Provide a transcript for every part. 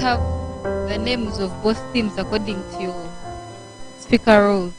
have the names of both teams according to your speaker roles.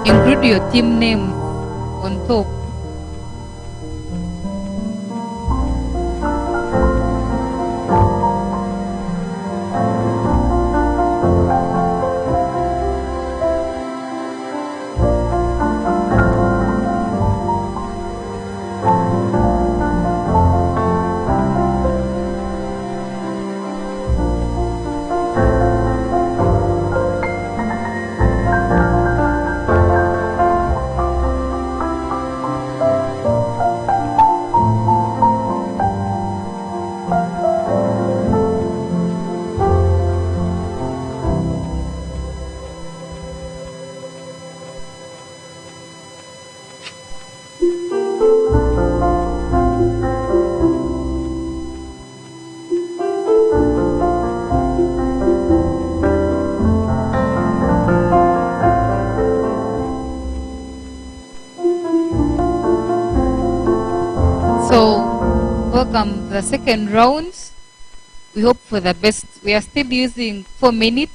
Include your team name on top. Welcome to the second round. We hope for the best. We are still using 4 minutes.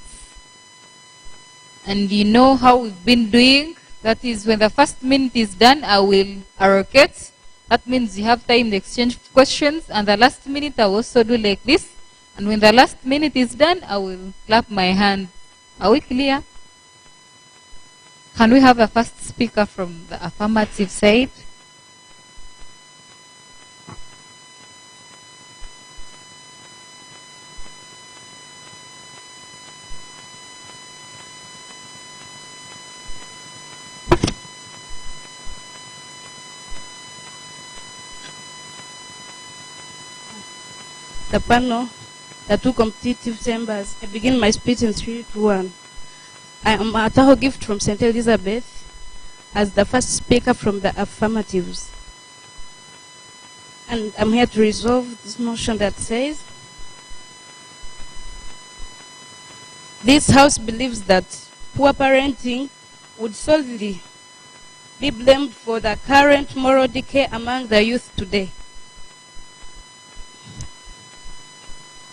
And you know how we've been doing. That is, when the first minute is done, I will allocate. That means you have time to exchange questions. And the last minute, I will also do like this. And when the last minute is done, I will clap my hand. Are we clear? Can we have a first speaker from the affirmative side? The panel, the 2 competitive chambers. I begin my speech in 3, 2, 1. I am a Tahoe gift from St. Elizabeth as the first speaker from the affirmatives. And I'm here to resolve this motion that says, this house believes that poor parenting would solely be blamed for the current moral decay among the youth today.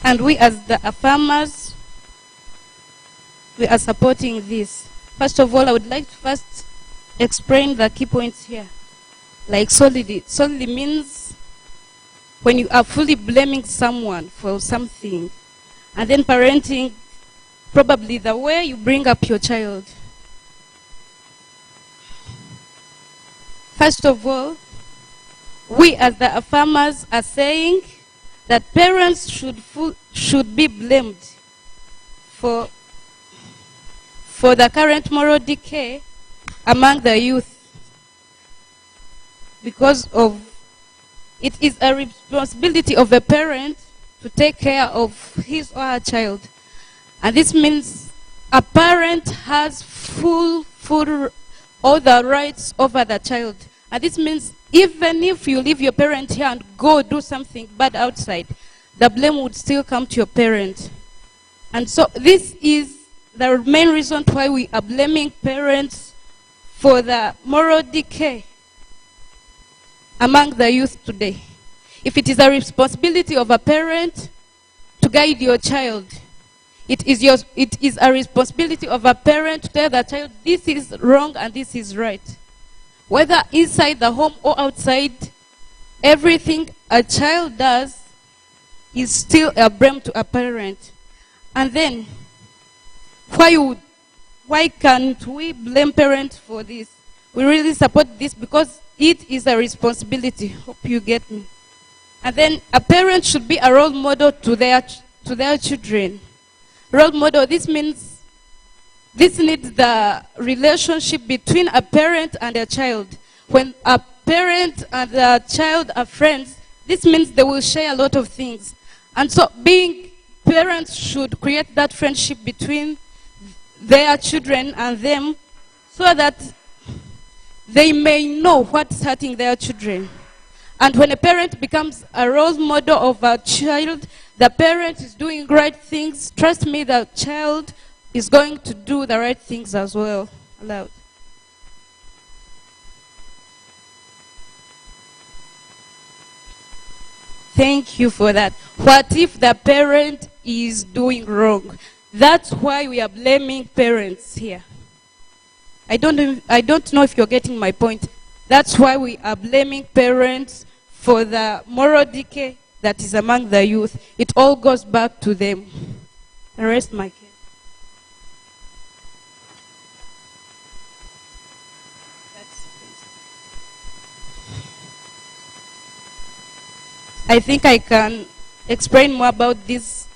And we as the affirmers, we are supporting this. First of all, I would like to first explain the key points here. Like solely. Solely means when you are fully blaming someone for something. And then parenting, probably the way you bring up your child. First of all, we as the affirmers are saying that parents should be blamed for the current moral decay among the youth, because of it is a responsibility of a parent to take care of his or her child. And this means a parent has full all the rights over the child. And this means even if you leave your parent here and go do something bad outside, the blame would still come to your parent. And so this is the main reason why we are blaming parents for the moral decay among the youth today. If it is a responsibility of a parent to guide your child, it is a responsibility of a parent to tell the child this is wrong and this is right. Whether inside the home or outside, everything a child does is still a blame to a parent. And then, why can't we blame parents for this? We really support this because it is a responsibility. Hope you get me. And then a parent should be a role model to their children. Role model, this means this needs the relationship between a parent and a child. When a parent and a child are friends, this means they will share a lot of things. And so parents should create that friendship between their children and them so that they may know what's hurting their children. And when a parent becomes a role model of a child, the parent is doing right things. Trust me, the child is going to do the right things as well. Aloud. Thank you for that. What if the parent is doing wrong? That's why we are blaming parents here. I don't know if you're getting my point. That's why we are blaming parents for the moral decay that is among the youth. It all goes back to them. I rest my case. I think I can explain more about this.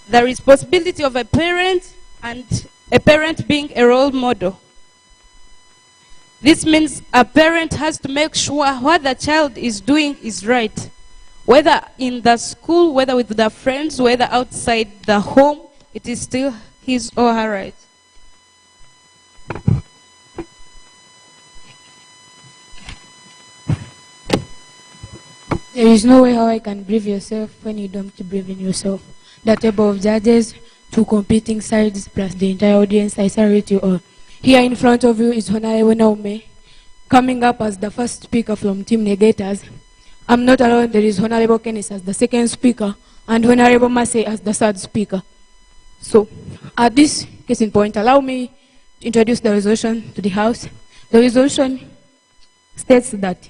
The responsibility of a parent and a parent being a role model. This means a parent has to make sure what the child is doing is right. Whether in the school, whether with the friends, whether outside the home, it is still his or her right. There is no way how I can brief yourself when you don't believe in yourself. The table of judges, two competing sides, plus the entire audience, I salute you all. Here in front of you is Honorable Naume, coming up as the first speaker from Team Negators. I'm not alone, there is Honorable Kenneth as the second speaker, and Honorable Massey as the third speaker. So, at this case in point, allow me to introduce the resolution to the House. The resolution states that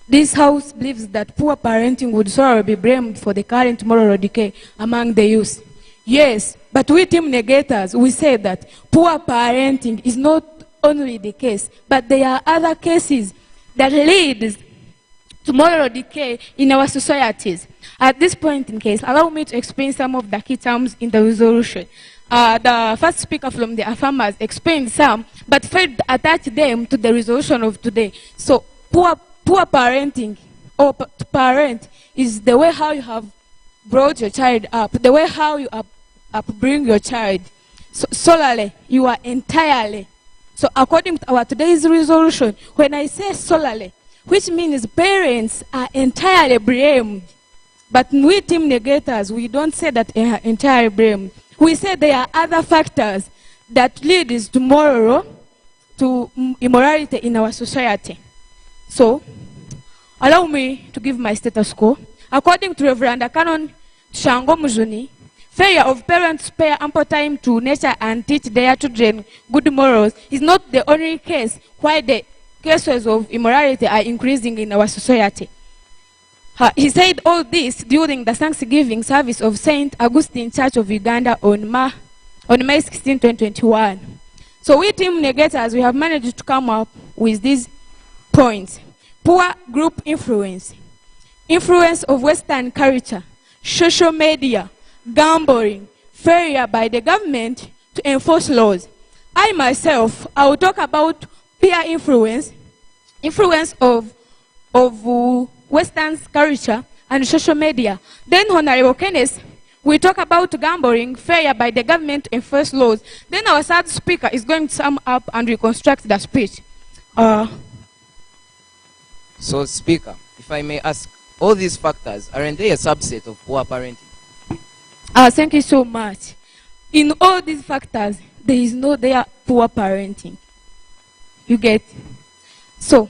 this House believes that poor parenting would sorely be blamed for the current moral decay among the youth. Yes, but we Team Negators, we say that poor parenting is not only the case, but there are other cases that lead to moral decay in our societies. At this point in case, allow me to explain some of the key terms in the resolution. The first speaker from the farmers explained some, but failed to attach them to the resolution of today. So, poor parenting, or to parent, is the way how you have brought your child up, the way how you bring your child. So, solely, you are entirely. So, according to our today's resolution, when I say solely, which means parents are entirely blamed. But we Team Negators, we don't say that they are entirely blamed. We say there are other factors that lead to immorality in our society. So, allow me to give my status quo. According to Reverend Canon Shango Muzuni, failure of parents to spare ample time to nature and teach their children good morals is not the only case why the cases of immorality are increasing in our society. He said all this during the Thanksgiving service of St. Augustine Church of Uganda on May 16, 2021. So we Team Negators, we have managed to come up with these points. Poor group influence, influence of Western culture, social media, gambling, failure by the government to enforce laws. I myself, I will talk about peer influence, influence of Western culture and social media. Then Honorable Kenneth, we talk about gambling, failure by the government to enforce laws. Then our third speaker is going to sum up and reconstruct the speech. So, Speaker, if I may ask, all these factors, aren't they a subset of poor parenting? Thank you so much. In all these factors, there is no poor parenting. You get? So,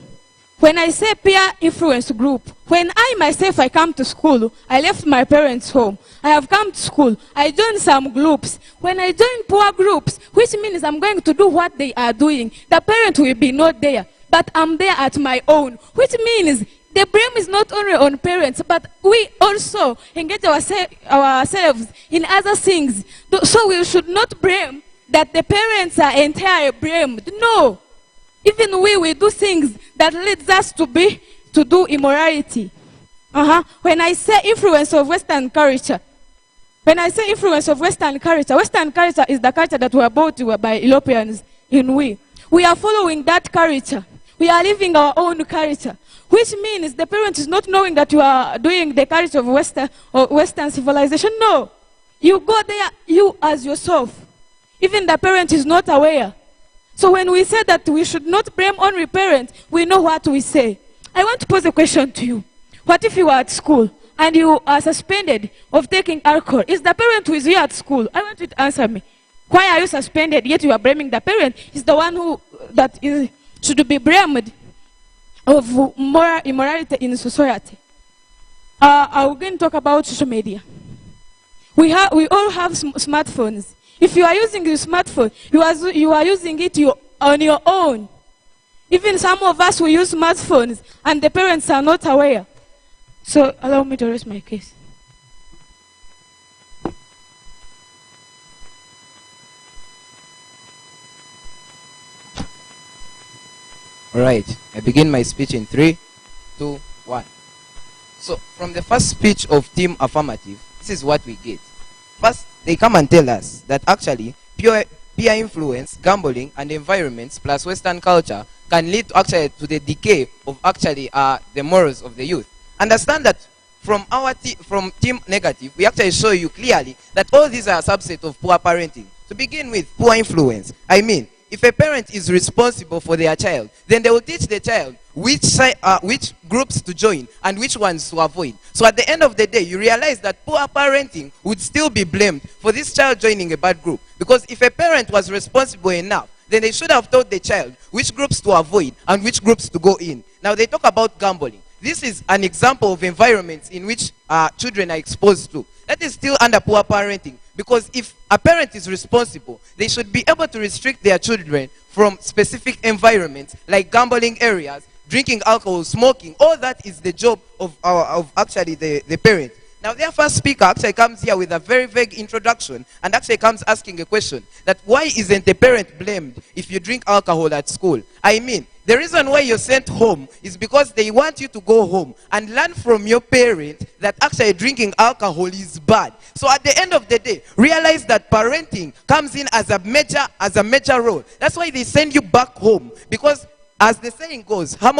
When I say peer influence group, when I myself I come to school, I left my parents' home. I have come to school. I joined some groups. When I join poor groups, which means I'm going to do what they are doing, the parent will be not there, but I'm there at my own, which means the blame is not only on parents, but we also engage ourselves in other things. So we should not blame that the parents are entirely blamed. No. Even we do things that leads us to do immorality. When I say influence of Western culture, Western culture is the culture that were brought by Europeans in we. We are following that culture. We are living our own culture, which means the parent is not knowing that you are doing the culture of Western civilization. No. You go there, you as yourself. Even the parent is not aware. So when we say that we should not blame only parents, we know what we say. I want to pose a question to you. What if you are at school and you are suspended of taking alcohol? Is the parent who is here at school? I want you to answer me. Why are you suspended yet you are blaming the parent? Is the one should be blamed of moral immorality in society. I'm going to talk about social media. We all have smartphones. If you are using your smartphone, you are using it on your own. Even some of us will use smartphones and the parents are not aware. So allow me to raise my case. All right, I begin my speech in 3, 2, 1. So from the first speech of Team Affirmative, this is what we get. First, they come and tell us that actually peer influence, gambling, and environments plus Western culture can lead to the decay of the morals of the youth. Understand that from Team Negative, we actually show you clearly that all these are a subset of poor parenting. To begin with, poor influence. I mean, if a parent is responsible for their child, then they will teach the child which groups to join and which ones to avoid. So at the end of the day, you realize that poor parenting would still be blamed for this child joining a bad group. Because if a parent was responsible enough, then they should have taught the child which groups to avoid and which groups to go in. Now they talk about gambling. This is an example of environments in which children are exposed to. That is still under poor parenting. Because if a parent is responsible, they should be able to restrict their children from specific environments like gambling areas, drinking alcohol, smoking. All that is the job of the parent. Now their first speaker actually comes here with a very vague introduction and actually comes asking a question that why isn't the parent blamed if you drink alcohol at school? I mean, the reason why you're sent home is because they want you to go home and learn from your parent that actually drinking alcohol is bad. So at the end of the day, realize that parenting comes in as a major role. That's why they send you back home, because as the saying goes, as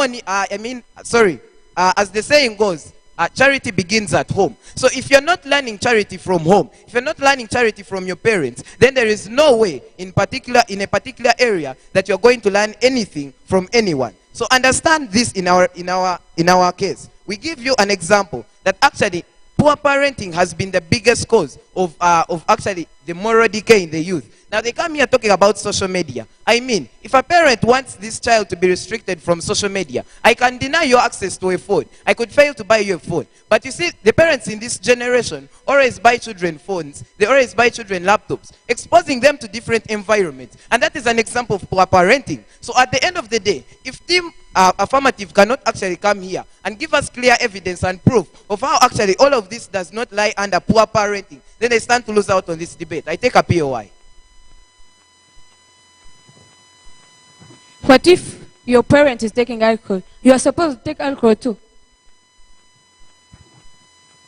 the saying goes, charity begins at home. So if you're not learning charity from home, if you're not learning charity from your parents, then there is no way in a particular area that you're going to learn anything from anyone. So understand this in our case. We give you an example that actually poor parenting has been the biggest cause of actually the moral decay in the youth. Now they come here talking about social media. I mean, if a parent wants this child to be restricted from social media, I can deny you access to a phone. I could fail to buy you a phone. But you see, the parents in this generation always buy children phones. They always buy children laptops, exposing them to different environments. And that is an example of poor parenting. So at the end of the day, if Team Affirmative cannot actually come here and give us clear evidence and proof of how actually all of this does not lie under poor parenting, then they stand to lose out on this debate. I take a POI. What if your parent is taking alcohol? You are supposed to take alcohol too.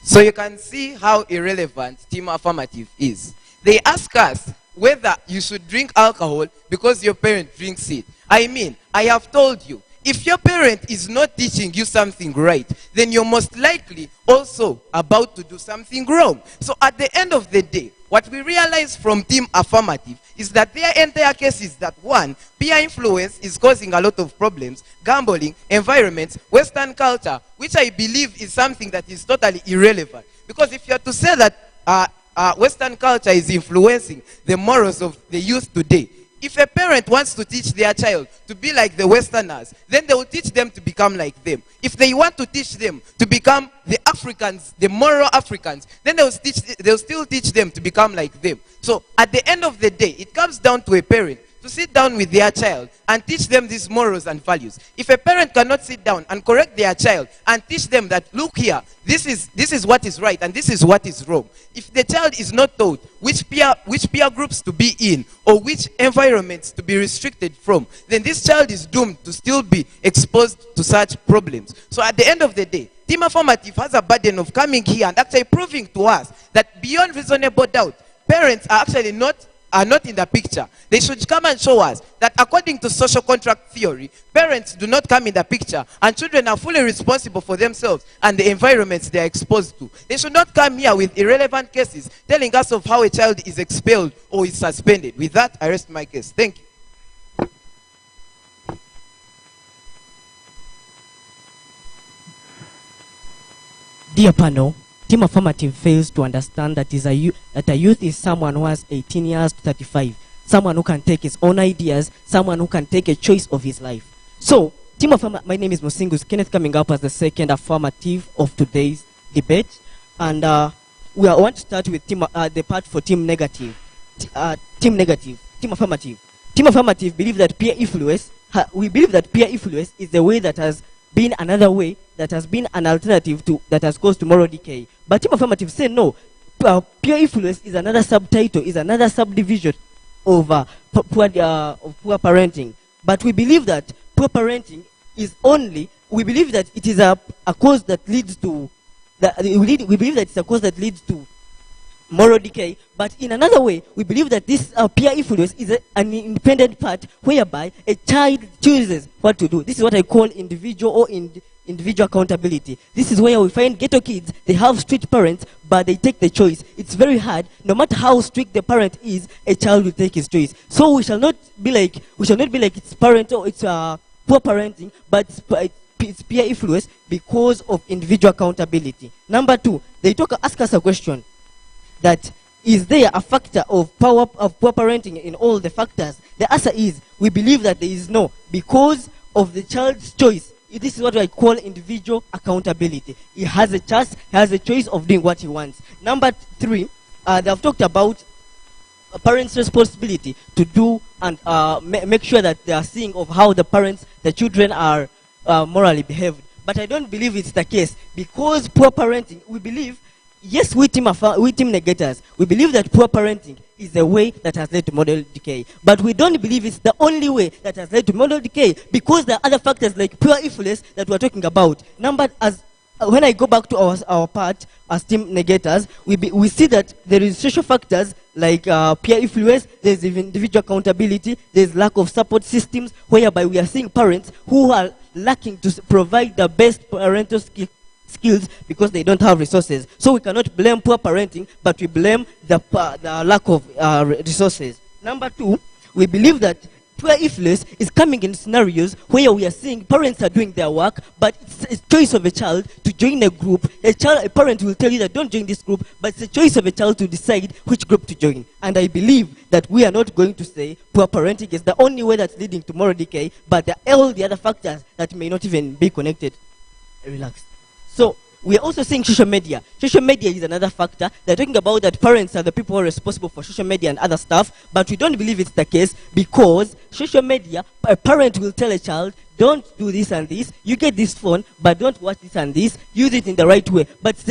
So you can see how irrelevant Team Affirmative is. They ask us whether you should drink alcohol because your parent drinks it. I mean, I have told you, if your parent is not teaching you something right, then you're most likely also about to do something wrong. So at the end of the day, what we realize from Team Affirmative is that their entire case is that, one, peer influence is causing a lot of problems, gambling, environments, Western culture, which I believe is something that is totally irrelevant. Because if you are to say that Western culture is influencing the morals of the youth today, If a parent wants to teach their child to be like the Westerners, then they will teach them to become like them. If they want to teach them to become the Africans, the moral Africans, then they'll still teach them to become like them. So at the end of the day, it comes down to a parent to sit down with their child and teach them these morals and values. If a parent cannot sit down and correct their child and teach them that, look here, this is what is right and this is what is wrong. If the child is not taught which peer groups to be in or which environments to be restricted from, then this child is doomed to still be exposed to such problems. So at the end of the day, Team Affirmative has a burden of coming here and actually proving to us that beyond reasonable doubt, parents are actually not in the picture. They should come and show us that according to social contract theory, parents do not come in the picture and children are fully responsible for themselves and the environments they are exposed to. They should not come here with irrelevant cases telling us of how a child is expelled or is suspended. With that, I rest my case. Thank you. Dear panel, Team Affirmative fails to understand that a youth is someone who has 18 years to 35, someone who can take his own ideas, someone who can take a choice of his life. So, Team Affirmative, my name is Musingus Kenneth, coming up as the second affirmative of today's debate, and we want to start with the part for Team Negative. Team Affirmative. Team Affirmative believe that peer influence. We believe that peer influence is the way that has been another way, that has been an alternative to that has caused moral decay. But Team Affirmative say no. Peer influence is another subtitle, is another subdivision of poor parenting. But we believe that poor parenting is only. We believe that it is a cause that leads to. We believe that it's a cause that leads to moral decay. But in another way, we believe that this peer influence is an independent part whereby a child chooses what to do. This is what I call individual or individual accountability. This is where we find ghetto kids. They have strict parents, but they take the choice. It's very hard. No matter how strict the parent is, a child will take his choice. So we shall not be like it's parent or it's poor parenting, but it's peer influence because of individual accountability. Number two, they ask us a question. That is there a factor of poor parenting in all the factors? The answer is we believe that there is no, because of the child's choice. This is what I call individual accountability. He has a choice of doing what he wants. Number three, they have talked about a parent's responsibility to do and make sure that they are seeing of how the children are morally behaved. But I don't believe it's the case, because poor parenting, we believe. Yes, we team negators. We believe that poor parenting is a way that has led to moral decay. But we don't believe it's the only way that has led to moral decay, because there are other factors like peer influence that we're talking about. When I go back to our part as team negators, we see that there is social factors like peer influence, there's individual accountability, there's lack of support systems, whereby we are seeing parents who are lacking to provide the best parental skills because they don't have resources. So we cannot blame poor parenting, but we blame the lack of resources. Number two, we believe that peer influence is coming in scenarios where we are seeing parents are doing their work, but it's a choice of a child to join a group. A parent will tell you that don't join this group, but it's a choice of a child to decide which group to join. And I believe that we are not going to say poor parenting is the only way that's leading to moral decay, but there are all the other factors that may not even be connected. Relax. So we are also seeing social media. Social media is another factor. They're talking about that parents are the people who are responsible for social media and other stuff, but we don't believe it's the case, because social media, a parent will tell a child, don't do this and this, you get this phone, but don't watch this and this, use it in the right way. But it's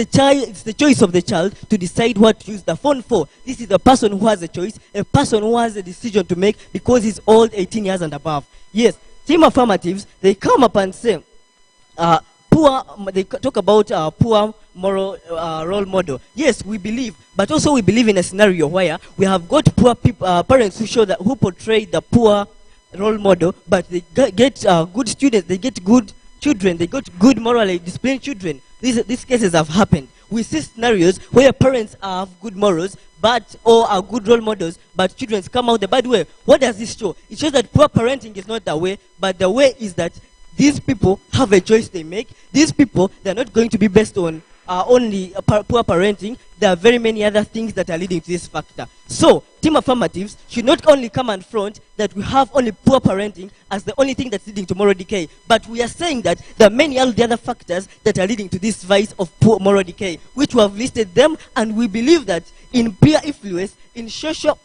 the choice of the child to decide what to use the phone for. This is a person who has a choice, a person who has a decision to make because he's old, 18 years and above. Yes, Team Affirmatives, they come up and say, they talk about poor moral role model. Yes, we believe, but also we believe in a scenario where we have got poor parents who portray the poor role model, but they get good students, they get good children, they got good morally disciplined children. These cases have happened. We see scenarios where parents have good morals, or are good role models, but children come out the bad way. What does this show? It shows that poor parenting is not the way, but the way is that these people have a choice they make. These people, they're not going to be based on only poor parenting. There are very many other things that are leading to this factor. So, team affirmatives should not only come and front that we have only poor parenting as the only thing that's leading to moral decay, but we are saying that there are many other factors that are leading to this vice of poor moral decay, which we have listed them, and we believe that in peer influence, in social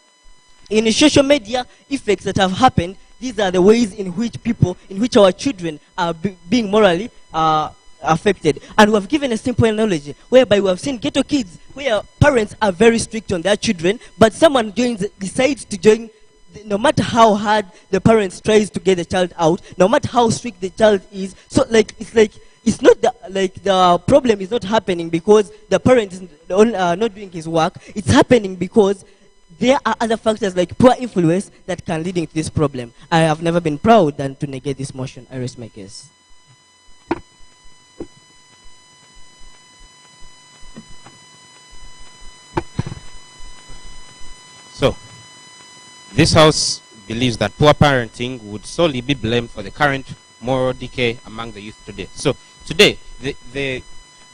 media effects that have happened, these are the ways in which our children are being morally affected. And we have given a simple analogy whereby we have seen ghetto kids where parents are very strict on their children, but someone decides to join. No matter how hard the parents tries to get the child out, no matter how strict the child is, so it's not the problem is not happening because the parent is not doing his work. It's happening because there are other factors like poor influence that can lead into this problem. I have never been proud than to negate this motion. I rest my case. So, this house believes that poor parenting would solely be blamed for the current moral decay among the youth today. So, today, the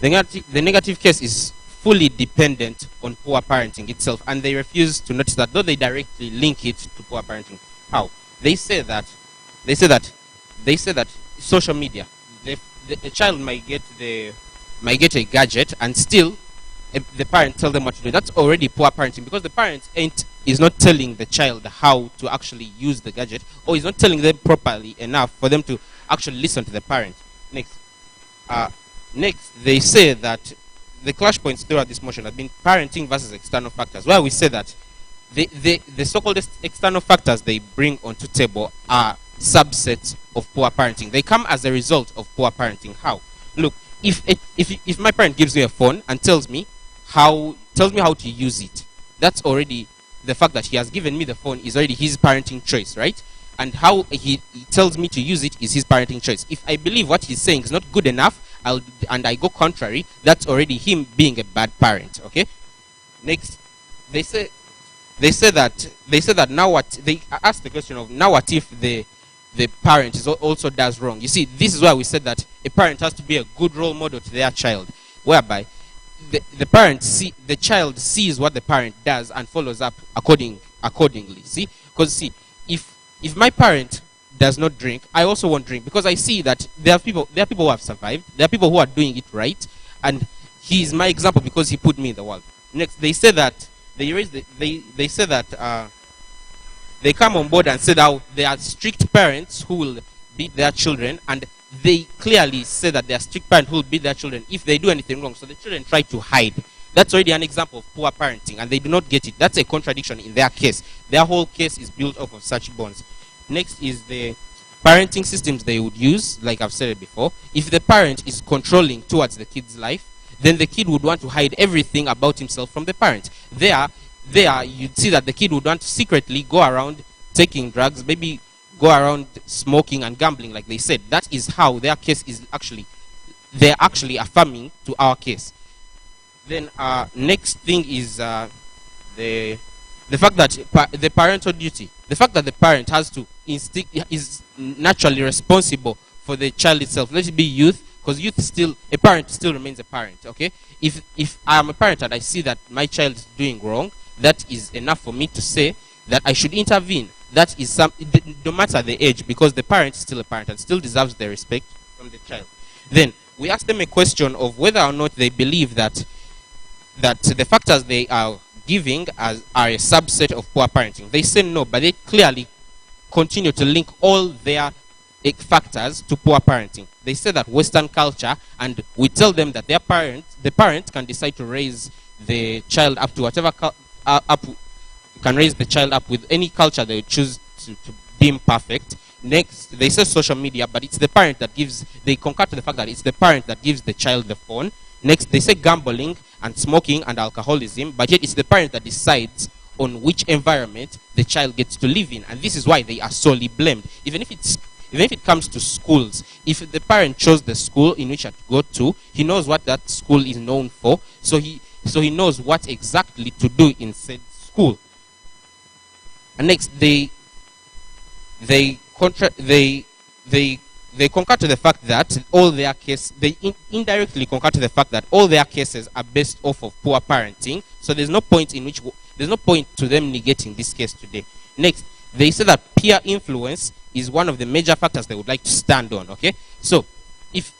negative case is fully dependent on poor parenting itself, and they refuse to notice that, though they directly link it to poor parenting. How? They say that social media, the child might get a gadget and still the parent tell them what to do. That's already poor parenting because the parent is not telling the child how to actually use the gadget, or is not telling them properly enough for them to actually listen to the parent. Next, they say that the clash points throughout this motion have been parenting versus external factors, where we say that the so-called external factors they bring onto table are subsets of poor parenting. They come as a result of poor parenting. How? Look, if my parent gives me a phone and tells me how to use it, that's already the fact that he has given me the phone is already his parenting choice, right? And how he tells me to use it is his parenting choice. If I believe what he's saying is not good enough, and I go contrary, that's already him being a bad parent. Okay. Next, they say that now what they ask the question of now what if the parent also does wrong. You see, this is why we said that a parent has to be a good role model to their child, whereby the child sees what the parent does and follows up accordingly. See, because see, if my parent does not drink, I also won't drink, because I see that there are people who have survived, there are people who are doing it right, and he is my example because he put me in the world. Next, they say that they say that they come on board and said how they are strict parents who will beat their children, and they clearly say that they are strict parents who will beat their children if they do anything wrong. So the children try to hide. That's already an example of poor parenting, and they do not get it. That's a contradiction in their case. Their whole case is built off of such bonds. Next is the parenting systems they would use, like I've said it before. If the parent is controlling towards the kid's life, then the kid would want to hide everything about himself from the parent. There you'd see that the kid would want to secretly go around taking drugs, maybe go around smoking and gambling, like they said. That is how their case is they're actually affirming to our case. Then next thing is the fact that the parental duty, the fact that the parent has to is naturally responsible for the child itself. Let it be youth, because a parent still remains a parent. Okay, if I am a parent and I see that my child is doing wrong, that is enough for me to say that I should intervene. That is no matter the age, because the parent is still a parent and still deserves the respect from the child. Then we ask them a question of whether or not they believe that the factors they are giving are a subset of poor parenting. They say no, but they clearly continue to link all their factors to poor parenting. They say that Western culture, and we tell them that the parent can decide to raise the child up to whatever can raise the child up with any culture they choose to deem perfect. Next, they say social media, but it's the parent that they concur to the fact that it's the parent that gives the child the phone. Next, they say gambling and smoking and alcoholism, but yet it's the parent that decides on which environment the child gets to live in, and this is why they are solely blamed. Even if it comes to schools, if the parent chose the school in which to go to, he knows what that school is known for, so he knows what exactly to do in said school. And next, they they concur to the fact that all their cases, indirectly concur to the fact that all their cases are based off of poor parenting. So there's no point to them negating this case today. Next, they say that peer influence is one of the major factors they would like to stand on. Okay, so if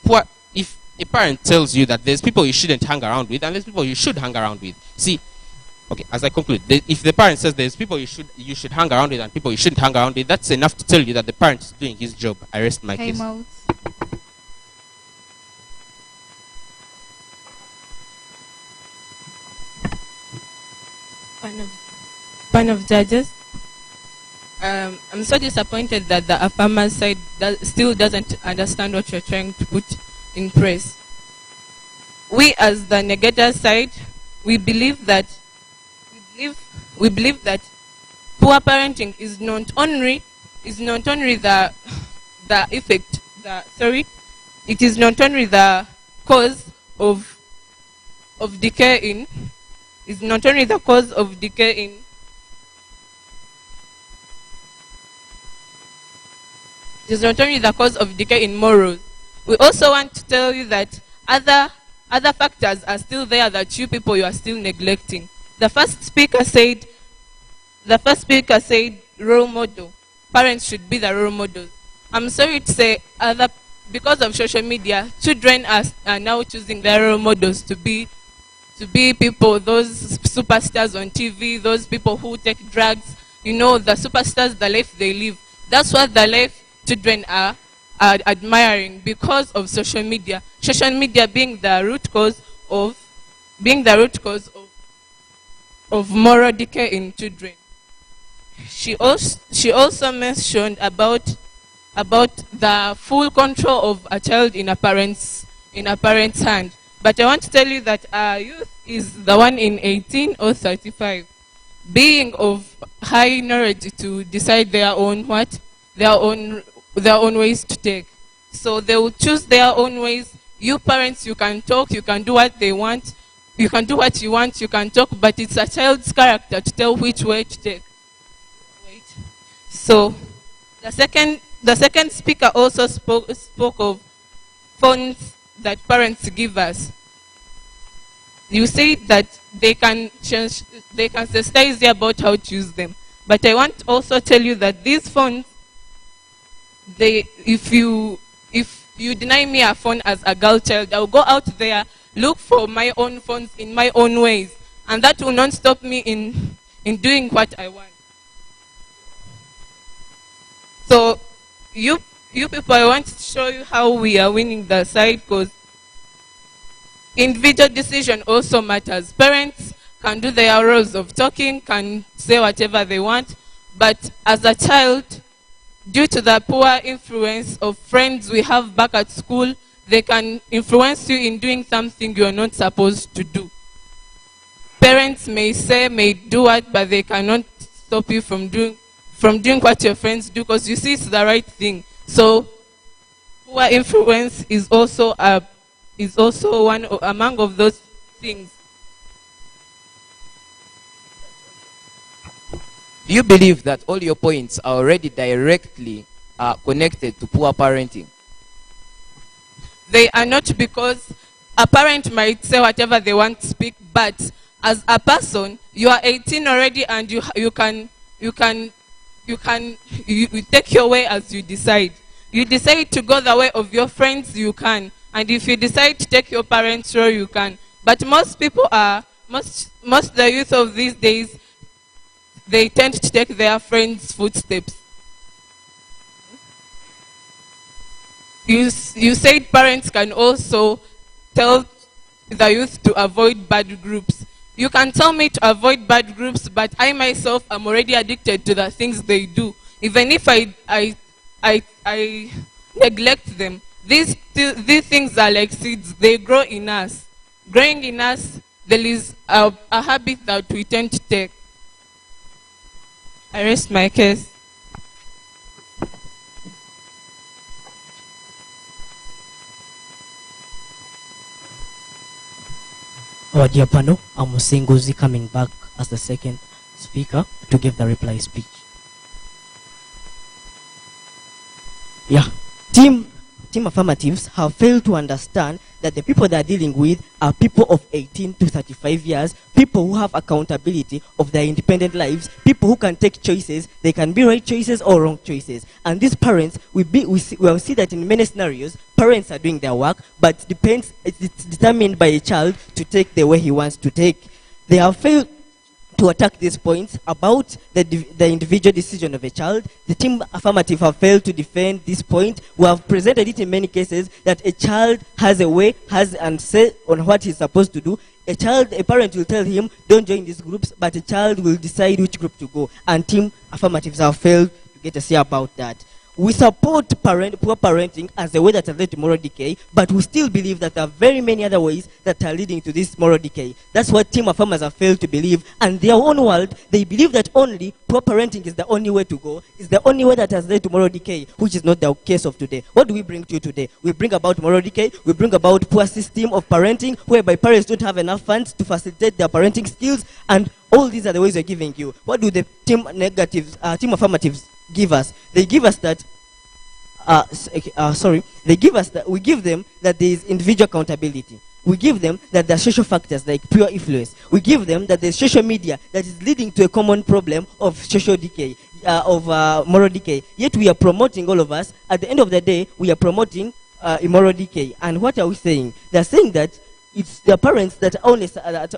a parent tells you that there's people you shouldn't hang around with and there's people you should hang around with, see. Okay, as I conclude, if the parent says there's people you should hang around with and people you shouldn't hang around with, that's enough to tell you that the parent is doing his job. I rest my case. Time out. Panel of judges. I'm so disappointed that the affirmer side still doesn't understand what you're trying to put in press. We, as the negator side, we believe that poor parenting is not only the effect, it is not only the cause of decay in, is not only the cause of decay in, it is not only the cause of decay in morals. We also want to tell you that other factors are still there that you people you are still neglecting. The first speaker said role model. Parents should be the role models. I'm sorry to say, because of social media, children are now choosing their role models to be people, those superstars on TV, those people who take drugs. You know, the superstars, the life they live. That's what the life children are admiring because of social media. Social media being the root cause of moral decay in children. She also mentioned about the full control of a child in a parent's hand. But I want to tell you that our youth is the one in 18 or 35, being of high knowledge to decide their own ways to take. So they will choose their own ways. You parents, you can talk, you can do what they want. You can do what you want, you can talk, but it's a child's character to tell which way to take. Wait. So, the second speaker also spoke of phones that parents give us. You say that they can sensitize you about how to use them. But I want to also tell you that these phones, if you deny me a phone as a girl child, I'll go out there, look for my own phones in my own ways, and that will not stop me in doing what I want. So you people, I want to show you how we are winning the side, because individual decision also matters. Parents can do their roles of talking, can say whatever they want, but as a child, due to the poor influence of friends we have back at school, they can influence you in doing something you're not supposed to do. Parents may do what, but they cannot stop you from doing what your friends do, because you see it's the right thing. So poor influence is also one among of those things. Do you believe that all your points are already directly connected to poor parenting? They are not, because a parent might say whatever they want to speak, but as a person, you are 18 already, and you take your way as you decide. You decide to go the way of your friends, you can, and if you decide to take your parents' role, you can. But most people most the youth of these days, they tend to take their friends' footsteps. You said parents can also tell the youth to avoid bad groups. You can tell me to avoid bad groups, but I myself am already addicted to the things they do. Even if I neglect them, these things are like seeds. They grow in us. Growing in us, there is a habit that we tend to take. I rest my case. Our dear panel, I'm Musinguzi coming back as the second speaker to give the reply speech. Yeah, team team affirmatives have failed to understand that the people they are dealing with are people of 18 to 35 years, people who have accountability of their independent lives, people who can take choices. They can be right choices or wrong choices. And these parents, we will see that in many scenarios, parents are doing their work, but it's determined by a child to take the way he wants to take. They have failed to attack these points about the individual decision of a child. The team affirmative have failed to defend this point. We have presented it in many cases that a child has a way, has and say on what he's supposed to do. A parent will tell him, don't join these groups, but a child will decide which group to go. And team affirmatives have failed to get a say about that. We support poor parenting as a way that has led to moral decay, but we still believe that there are very many other ways that are leading to this moral decay. That's what team affirmers have failed to believe. And their own world, they believe that only poor parenting is the only way to go, is the only way that has led to moral decay, which is not the case of today. What do we bring to you today? We bring about moral decay, we bring about poor system of parenting, whereby parents don't have enough funds to facilitate their parenting skills, and all these are the ways we're giving you. What do the team affirmatives give us? They give us that we give them that there is individual accountability. We give them that there are social factors like pure influence. We give them that there's social media that is leading to a common problem of social decay, of moral decay. Yet we are promoting, all of us, at the end of the day, we are promoting immoral decay. And what are we saying? They're saying that it's the parents that are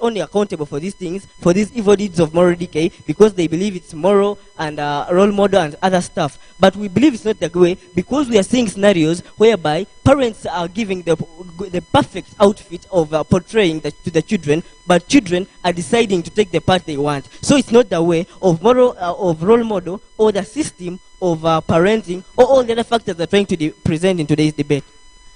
only accountable for these things, for these evil deeds of moral decay, because they believe it's moral and role model and other stuff. But we believe it's not that way, because we are seeing scenarios whereby parents are giving the perfect outfit of portraying to the children, but children are deciding to take the part they want. So it's not the way of moral, of role model, or the system of parenting, or all the other factors that are trying to present in today's debate.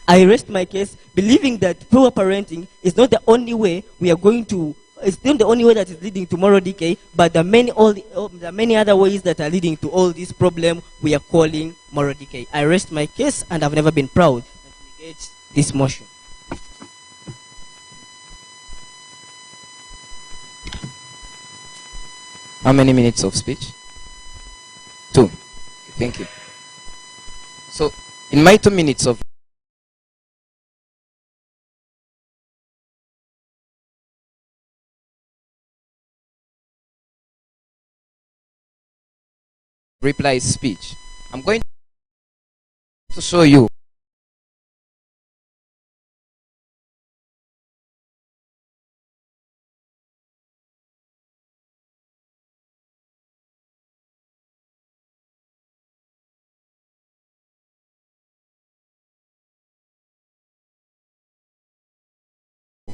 I rest my case, believing that poor parenting is not the only way we are going to, it's not the only way that is leading to moral decay, but there are many other ways that are leading to all this problem we are calling moral decay. I rest my case, and I've never been proud to negate this motion. How many minutes of speech? 2. Thank you. So, in my 2 minutes of reply speech, I'm going to show you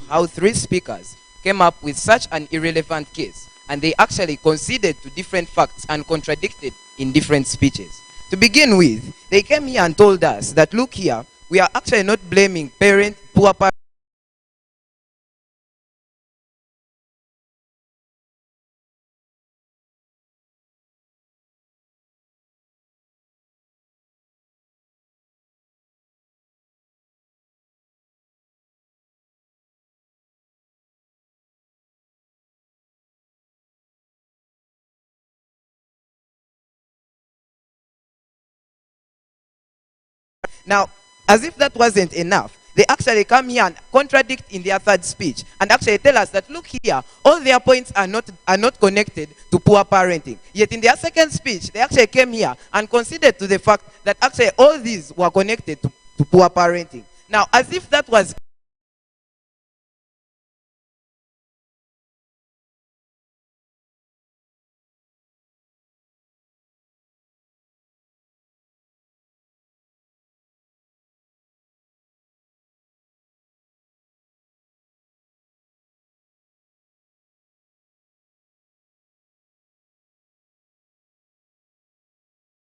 how 3 speakers came up with such an irrelevant case, and they actually conceded to different facts and contradicted in different speeches. To begin with, they came here and told us that, look here, we are actually not blaming poor parents. Now, as if that wasn't enough, they actually come here and contradict in their 3rd speech and actually tell us that, look here, all their points are not connected to poor parenting. Yet in their 2nd speech, they actually came here and conceded to the fact that actually all these were connected to poor parenting. Now, as if that was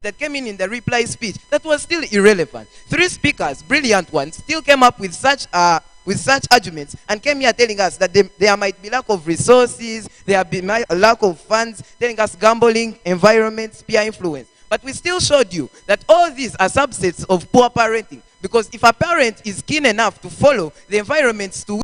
that came in the reply speech, that was still irrelevant. 3 speakers, brilliant ones, still came up with such arguments and came here telling us that there might be lack of resources, there be lack of funds, telling us gambling, environment, peer influence. But we still showed you that all these are subsets of poor parenting, because if a parent is keen enough to follow the environments to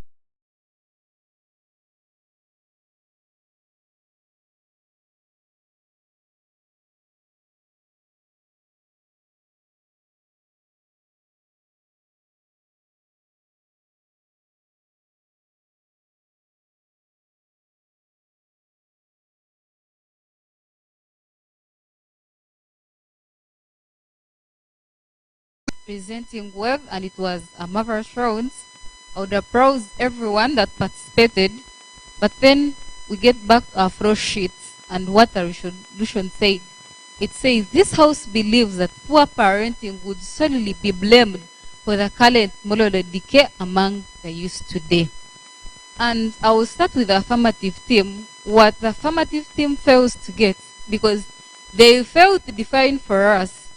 presenting well, and it was a marvelous round. I would applaud everyone that participated. But then we get back to our flow sheet and what our resolution said. It says this house believes that poor parenting would solely be blamed for the current moral decay among the youth today. And I will start with the affirmative team. What the affirmative team fails to get, because they fail to define for us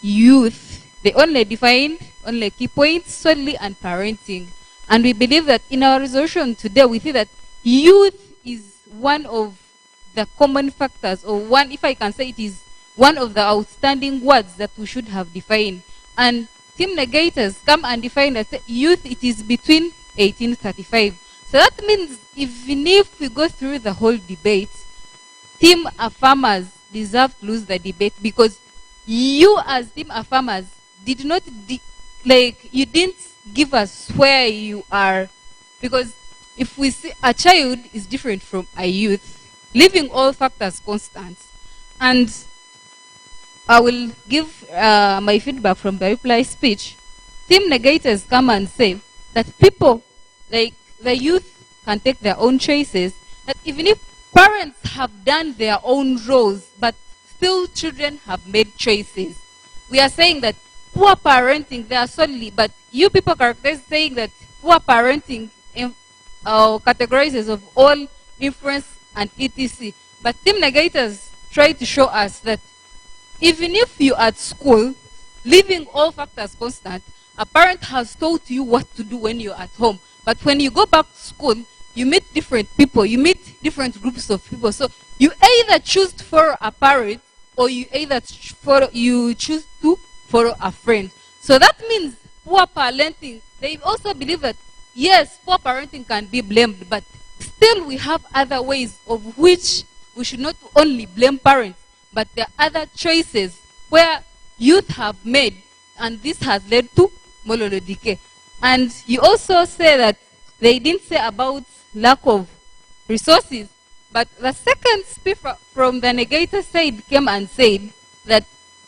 youth. They only define only key points solely on parenting. And we believe that in our resolution today, we see that youth is one of the common factors, or one, if I can say, it is one of the outstanding words that we should have defined. And team negators come and define that youth, it is between 1835. So that means even if we go through the whole debate, team affirmers deserve to lose the debate, because you as team affirmers did not, you didn't give us where you are. Because if we see a child is different from a youth, leaving all factors constant. And I will give my feedback from the reply speech. Team negators come and say that people, like the youth, can take their own choices, that even if parents have done their own roles, but still children have made choices. We are saying that poor parenting, they are solely, but you people characterize saying that poor parenting categorizes of all influence and etc. But team negators try to show us that even if you at school, leaving all factors constant, a parent has told you what to do when you're at home. But when you go back to school, you meet different people, you meet different groups of people. So you either choose to follow a parent, or you choose to follow a friend. So that means poor parenting, they also believe that yes, poor parenting can be blamed, but still we have other ways of which we should not only blame parents, but there are other choices where youth have made, and this has led to moral decay. And you also say that they didn't say about lack of resources, but the second speaker from the negator side came and said that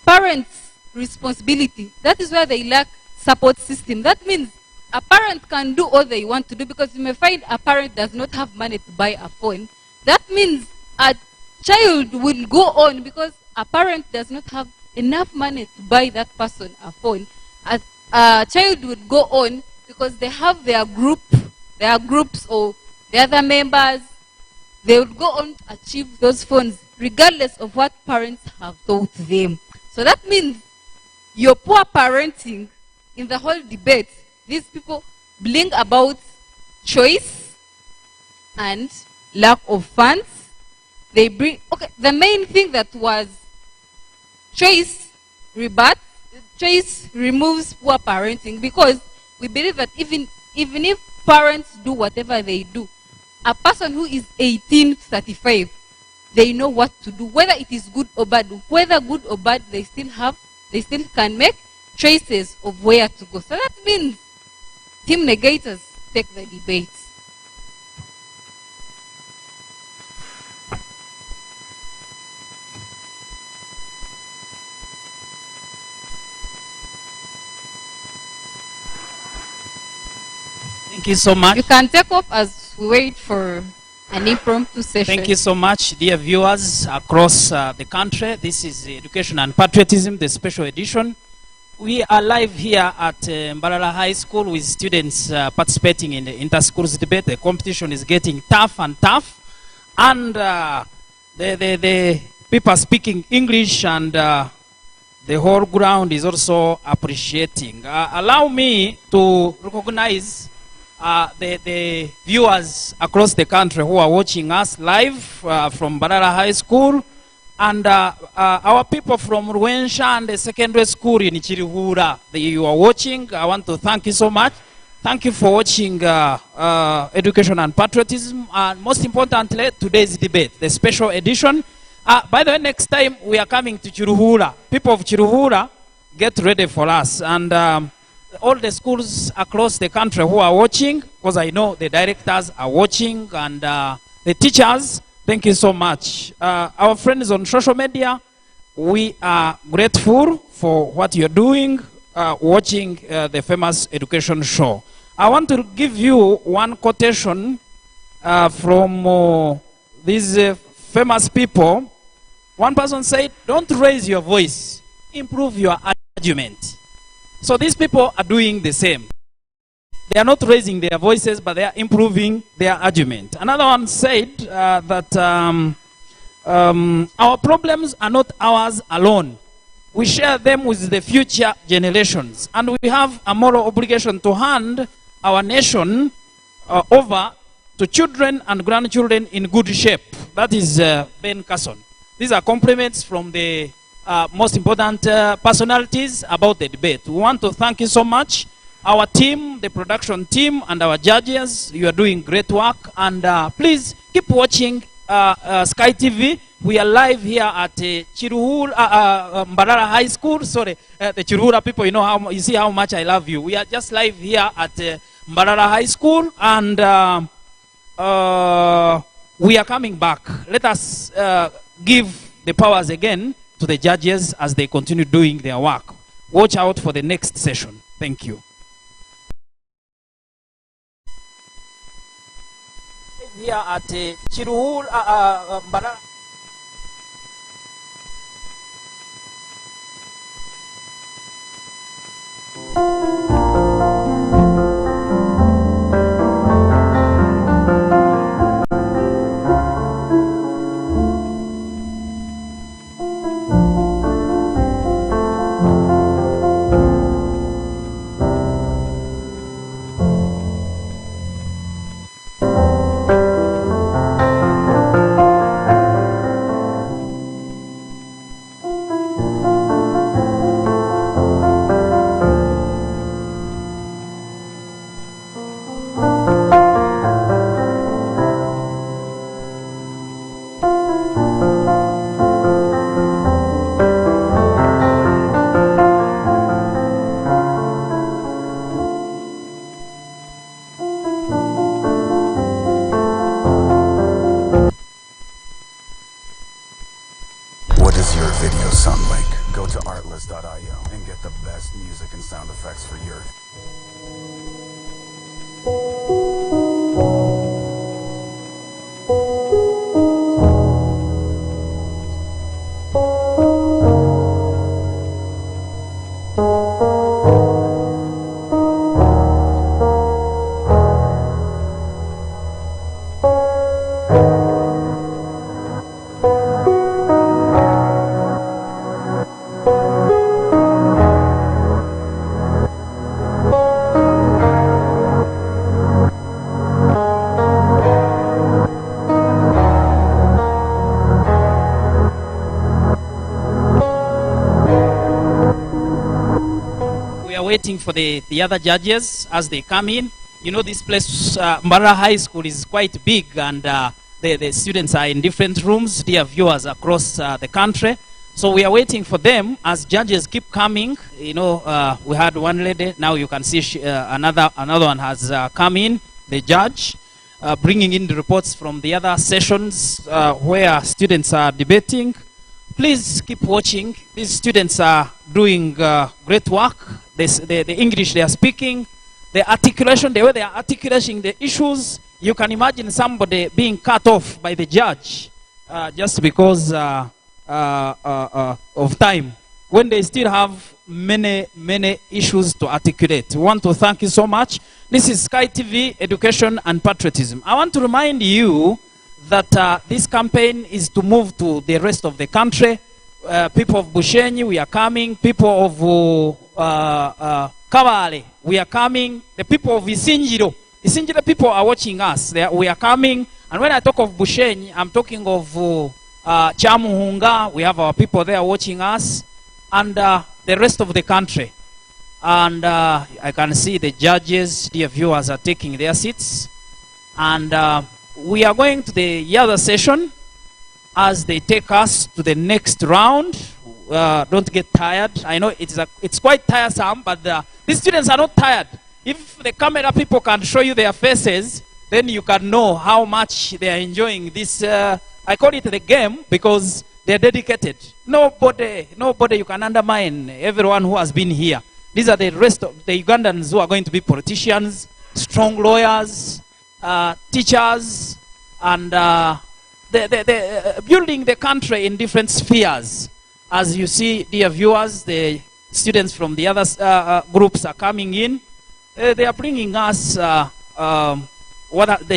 parents' responsibility, that is where they lack support system. That means a parent can do all they want to do, because you may find a parent does not have money to buy a phone. That means a child will go on because a parent does not have enough money to buy that person a phone. A child would go on because they have their groups or the other members. They would go on to achieve those phones regardless of what parents have taught them. So that means your poor parenting in the whole debate, these people bling about choice and lack of funds. They bring, okay, the main thing that was choice removes poor parenting, because we believe that even if parents do whatever they do, a person who is 18 to 35, they know what to do, whether it is good or bad. Whether good or bad, they still can make choices of where to go. So that means team negators take the debate. Thank you so much. You can take off as we wait for an impromptu session. Thank you so much, dear viewers across the country. This is Education and Patriotism, the special edition. We are live here at Mbarara High School with students participating in the inter-schools debate. The competition is getting tough and tough. And the people are speaking English, and the whole ground is also appreciating. Allow me to recognize the viewers across the country who are watching us live from Mbarara High School, and our people from Ruensha and the secondary school in Chirihura. You are watching. I want to thank you so much. Thank you for watching Education and Patriotism, and most importantly, today's debate, the special edition. By the way, next time we are coming to Chirihura. People of Chirihura, get ready for us. And all the schools across the country who are watching, because I know the directors are watching, and the teachers, thank you so much. Our friends on social media, we are grateful for what you're doing. watching the famous education show. I want to give you one quotation from these famous people. One person said, "Don't raise your voice, improve your argument." So these people are doing the same. They are not raising their voices, but they are improving their argument. Another one said that our problems are not ours alone. We share them with the future generations. And we have a moral obligation to hand our nation over to children and grandchildren in good shape. That is Ben Carson. These are compliments from the most important personalities about the debate. We want to thank you so much. Our team, the production team, and our judges, you are doing great work. And please keep watching Sky TV. We are live here at Mbarara High School. Sorry, the Chiruhura people, you see how much I love you. We are just live here at Mbarara High School, and we are coming back. Let us give the powers again to the judges as they continue doing their work. Watch out for the next session. Thank you. Here at Chiruhura, Mbarara. and get the best music and sound effects for your waiting for the other judges as they come in. You know, this place, Mbarara High School, is quite big, and the students are in different rooms, dear viewers, across the country. So we are waiting for them as judges keep coming. You know, we had one lady, now you can see another one has come in, the judge, bringing in the reports from the other sessions where students are debating. Please keep watching. These students are doing great work. The English they are speaking, the articulation, the way they are articulating the issues, you can imagine somebody being cut off by the judge just because of time, when they still have many issues to articulate. We want to thank you so much. This is Sky TV, Education and Patriotism. I want to remind you that this campaign is to move to the rest of the country. People of Bushenyi, we are coming. People of Kabale, we are coming. The people of Isinjiro people are watching us. We are coming. And when I talk of Bushenyi, I'm talking of Chamuhunga. We have our people there watching us. And the rest of the country. And I can see the judges, dear viewers, are taking their seats. And we are going to the other session as they take us to the next round. Don't get tired. I know it's quite tiresome, but these students are not tired. If the camera people can show you their faces, then you can know how much they are enjoying this. I call it the game because they're dedicated. Nobody you can undermine everyone who has been here. These are the rest of the Ugandans who are going to be politicians, strong lawyers, teachers, and building the country in different spheres. As you see, dear viewers, the students from the other groups are coming in. They are bringing us, the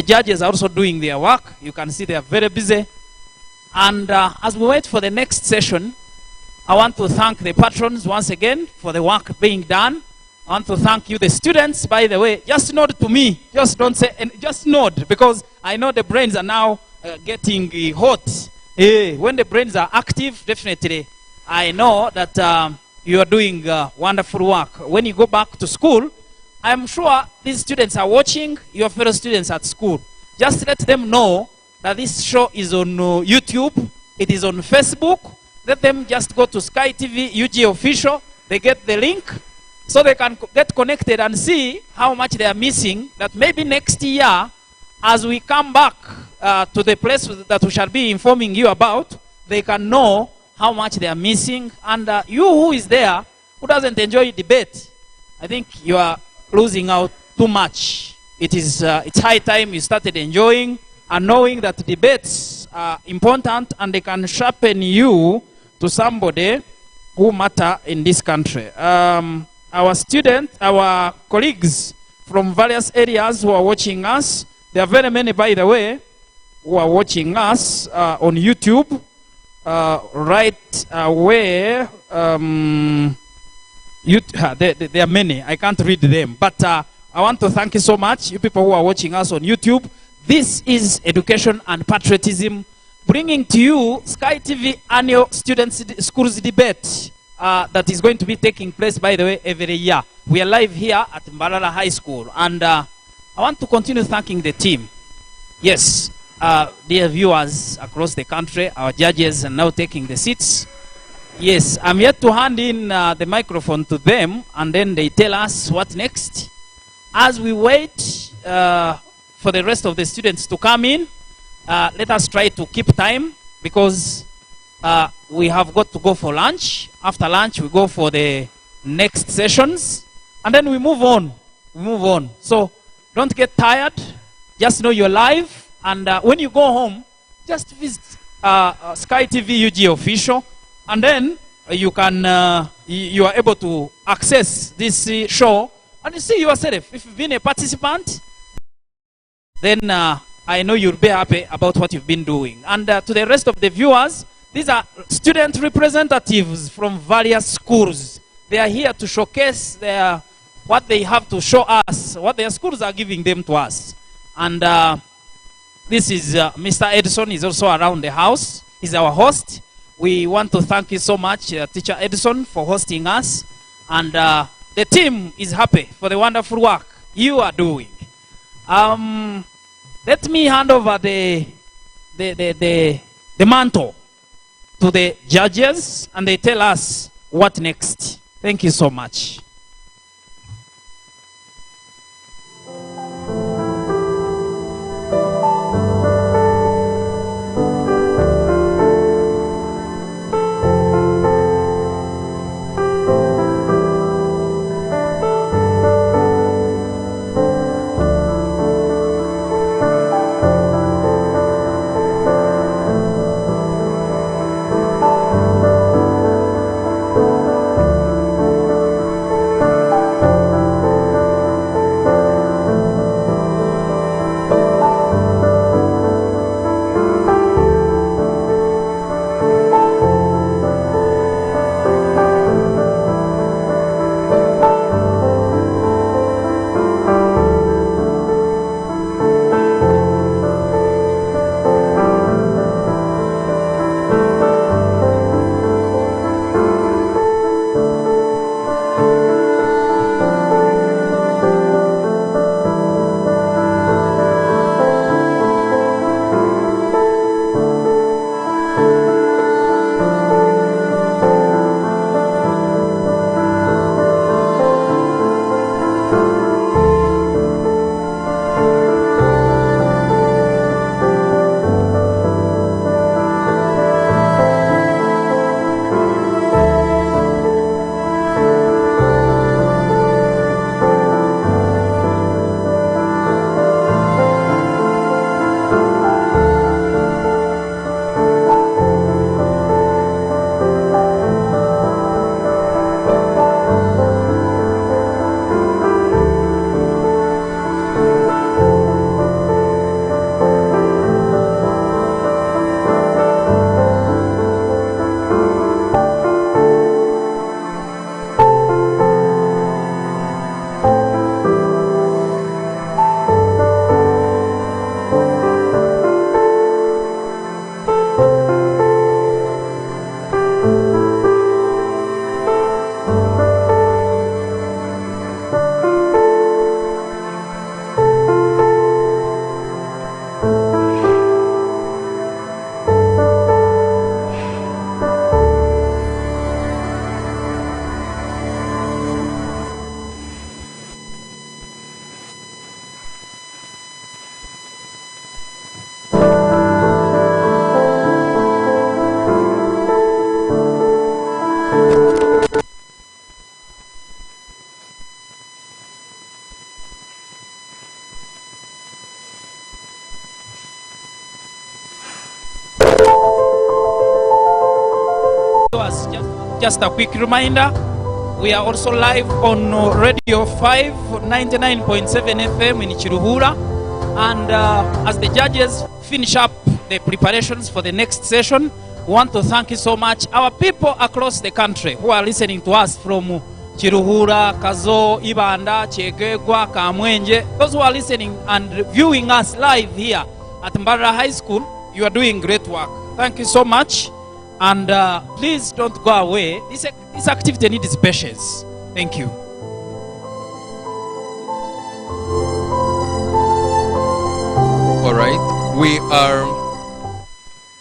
judges are also doing their work. You can see they are very busy. And as we wait for the next session, I want to thank the patrons once again for the work being done. I want to thank you, the students, by the way. Just nod to me. Just don't say, and just nod, because I know the brains are now getting hot. When the brains are active, definitely, I know that you are doing wonderful work. When you go back to school, I'm sure these students are watching, your fellow students at school. Just let them know that this show is on YouTube, it is on Facebook. Let them just go to Sky TV, UG Official. They get the link so they can get connected and see how much they are missing. That maybe next year, as we come back to the place that we shall be informing you about, they can know how much they are missing. And you who is there, who doesn't enjoy debate, I think you are losing out too much. It's high time you started enjoying and knowing that debates are important and they can sharpen you to somebody who matter in this country. Our students, our colleagues from various areas who are watching us, there are very many, by the way, who are watching us on YouTube right away. There are many. I can't read them. But I want to thank you so much, you people who are watching us on YouTube. This is Education and Patriotism, bringing to you Sky TV annual students' schools debate that is going to be taking place, by the way, every year. We are live here at Mbarara High School. And I want to continue thanking the team. Yes, dear viewers across the country, our judges are now taking the seats. Yes, I'm yet to hand in the microphone to them, and then they tell us what next. As we wait for the rest of the students to come in, let us try to keep time, because we have got to go for lunch. After lunch, we go for the next sessions, and then we move on. We move on. So don't get tired. Just know you're live, and when you go home, just visit Sky TV UG Official, and then you can you are able to access this show and you see yourself. If you've been a participant, then I know you'll be happy about what you've been doing. And to the rest of the viewers, these are student representatives from various schools. They are here to showcase what they have to show us, what their schools are giving them to us. And this is Mr. Edison. He's also around the house. He's our host. We want to thank you so much, Teacher Edison, for hosting us. And the team is happy for the wonderful work you are doing. Let me hand over the mantle to the judges, and they tell us what next. Thank you so much. just a quick reminder, we are also live on Radio 5, 99.7 FM in Chiruhura. And as the judges finish up the preparations for the next session, we want to thank you so much. Our people across the country who are listening to us from Chiruhura, Kazo, Ibanda, Chegegwa, Kamwenje, those who are listening and viewing us live here at Mbarara High School, you are doing great work. Thank you so much. And please don't go away. This activity needs patience. Thank you. All right,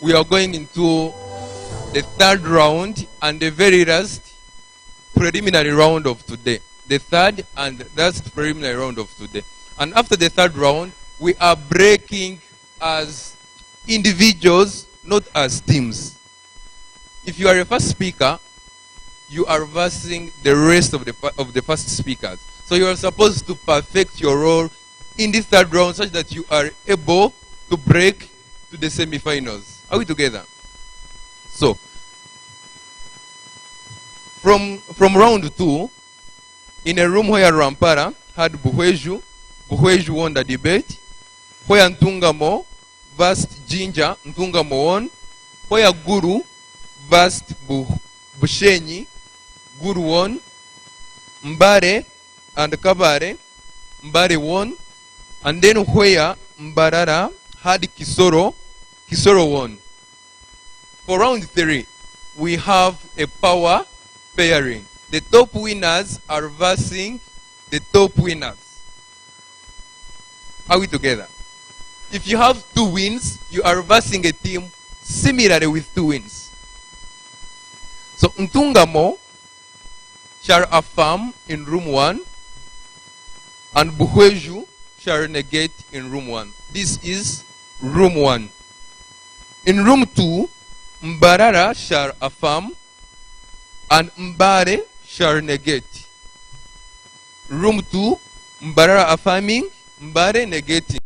we are going into the third round and the very last preliminary round of today. The third and last preliminary round of today. And after the third round, we are breaking as individuals, not as teams. If you are a first speaker, you are versing the rest of the first speakers. So you are supposed to perfect your role in this third round such that you are able to break to the semi-finals. Are we together? So, from round 2, in a room where Rampara had Buhweju won the debate, where Ntungamo versed Jinja, Ntungamo won, where Guru versed Bushenyi, Guru won, Mbare and Kabare, Mbare won, and then where Mbarara had Kisoro won. For round 3, we have a power pairing. The top winners are versing the top winners. Are we together? If you have 2 wins, you are versing a team similarly with 2 wins. So Ntungamo shall affirm in room 1, and Buhweju shall negate in room 1. This is room 1. In room 2, Mbarara shall affirm and Mbare shall negate. Room 2, Mbarara affirming, Mbare negating.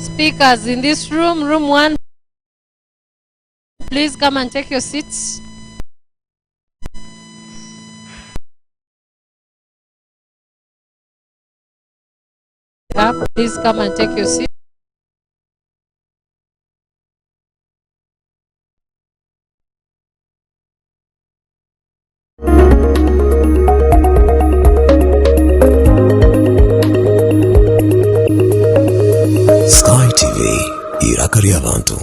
Speakers in this room, room 1, please come and take your seats. Please come and take your seat. Sky TV irakari abantu.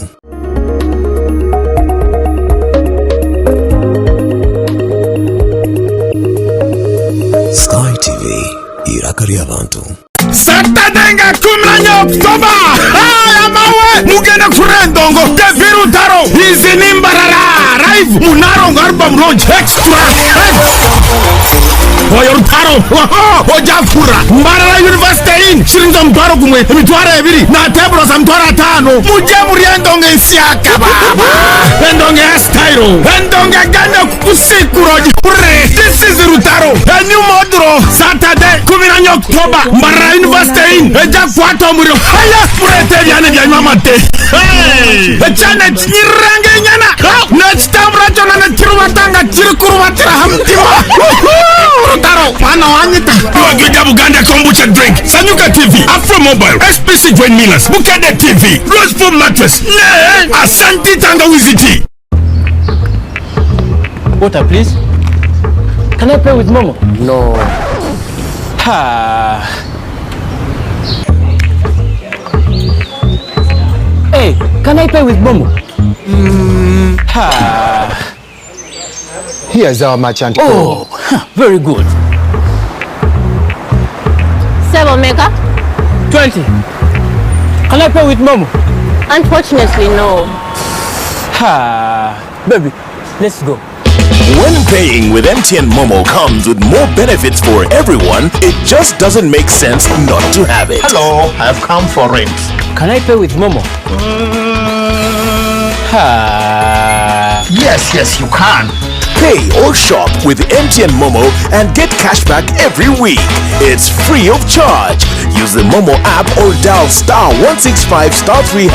Sky TV irakari abantu. Saturday nga 10 Oktoba. Haya mawe mugenda kurendongo Teviru Taro. Hizi ni Mbarara Live Munaro Ngarba Mronj Extra. Oyo Taro. Ojakura. Mbarara University in Shirinzo Mtwaro kumwe emitwaro ebiri na tebro za mtwaro 5. Muje muriendongo isiaka baba. Endongo style. Endongo ganda kukusikuroji. This is Rutaro. A new model Saturday 10 Oktoba. Mbarara University in Ejakwato Muri. Haya purete yani vya mamate. Hey! Echane chirange nyana. Next time rachona na chiruwatanga chirikuruwatira hamtima. Rutaro. Mana wanyita. Wagija Buganda kombucha drink. Sanyuka TV. Afro Mobile. SPC Join Millers. Bukade TV. Roseful Mattress. Ne. Ashanti Tangawizi Tea. Water, please. Can I play with Momo? No. Ha. Hey, can I play with Momo? Ha. Here's our merchant. Oh, very good. 7 mega? 20. Can I play with Momo? Unfortunately, no. Ha. Baby, let's go. When paying with MTN Momo comes with more benefits for everyone, it just doesn't make sense not to have it. Hello, I've come for rent. Can I pay with Momo? Yes, you can. Pay or shop with MTN Momo and get cashback every week. It's free of charge. Use the Momo app or dial *165*3#.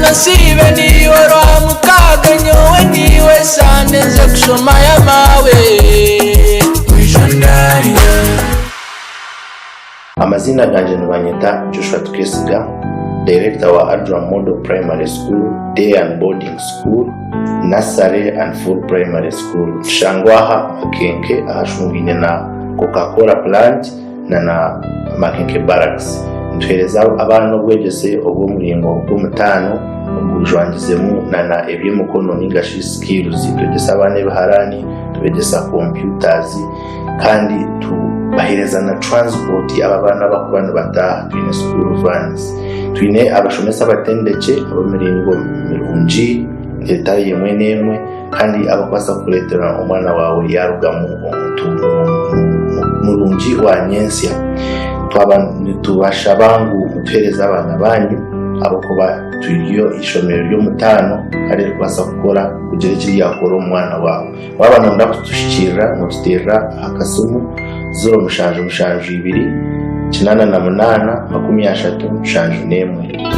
Nasibe ni waro mukaga nyowe niwe sande nze kusoma ya mawe wijandari. Amazina ganje nibanyita Joshua Tukesiga, director wa Adra Model Primary School, Day and Boarding School, Nursery and Full Primary School. Shangwaha Makenke ahashungine na Coca-Cola plant na Makenke Barracks. Ntwereza abana obwegese obw'omulingo gw'omutano obujwangizemu na eby'emikono ningashi skills. Twegesa abana ebiharani, twegesa computers kandi tubahereza na transport ababana bakubana bataha. Twine school vans, twine abashomesa batendeke ab'emiringo mirungi leta yemwe n'emwe kandi abakwasa kuletera omwana wawe yaruga mu omuntu mulungi wa nyensya tubasha bangu mutuhereza abana banyu abakuba tuyo ishomero ry'omutano kandi rikwasa kukora kugira ekiri yakora omwana wawe waba nonda kutushikirira mututerera akasumu 0772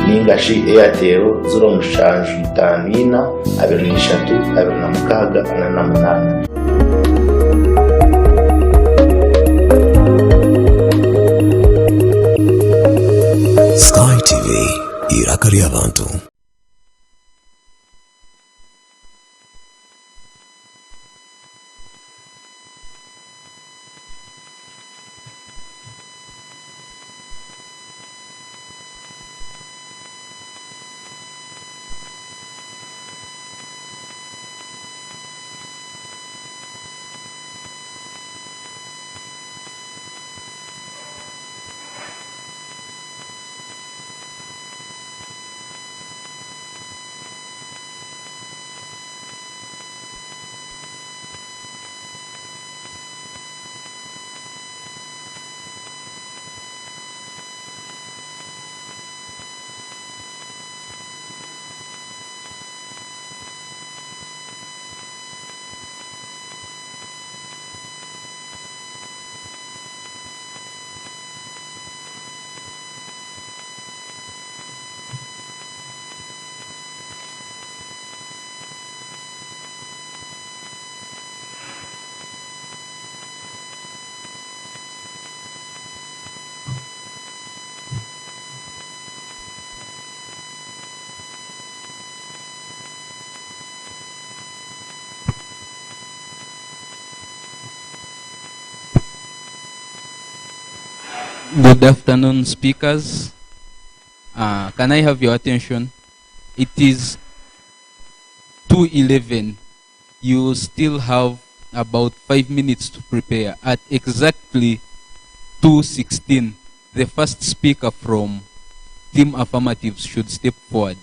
ningashi Airtel 0754 Sky TV irakari abantu. Good afternoon, speakers. Can I have your attention? It is 2:11. You still have about 5 minutes to prepare. At exactly 2:16, the first speaker from Team Affirmatives should step forward.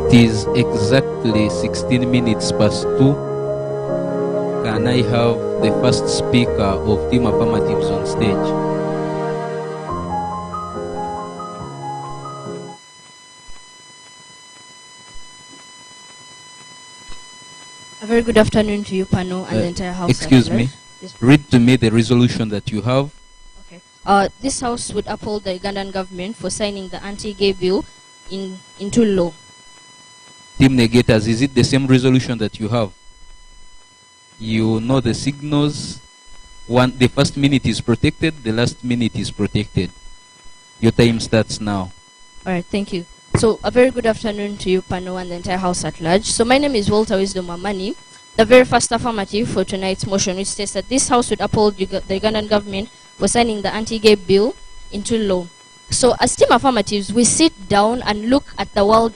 It is exactly 16 minutes past 2. Can I have the first speaker of Team Affirmatives on stage? A very good afternoon to you, panel, and the entire house. Excuse me. Read to me the resolution that you have. This house would uphold the Ugandan government for signing the anti-gay bill into law. Team Negators, is it the same resolution that you have? You know the signals. The first minute is protected, the last minute is protected. Your time starts now. All right, thank you. So, a very good afternoon to you, panel, and the entire house at large. So, my name is Walter Wisdom Amani. The very first affirmative for tonight's motion, which states that this house would uphold the Ugandan government for signing the anti-gay bill into law. So, as Team Affirmatives, we sit down and look at the word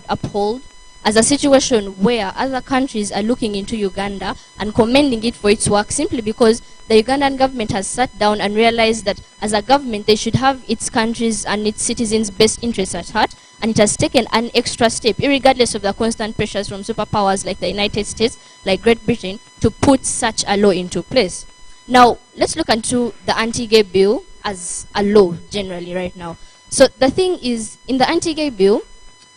uphold as a situation where other countries are looking into Uganda and commending it for its work simply because the Ugandan government has sat down and realized that as a government they should have its countries and its citizens' best interests at heart, and it has taken an extra step, regardless of the constant pressures from superpowers like the United States, like Great Britain, to put such a law into place. Now, let's look into the anti-gay bill as a law generally right now. So the thing is, in the anti-gay bill,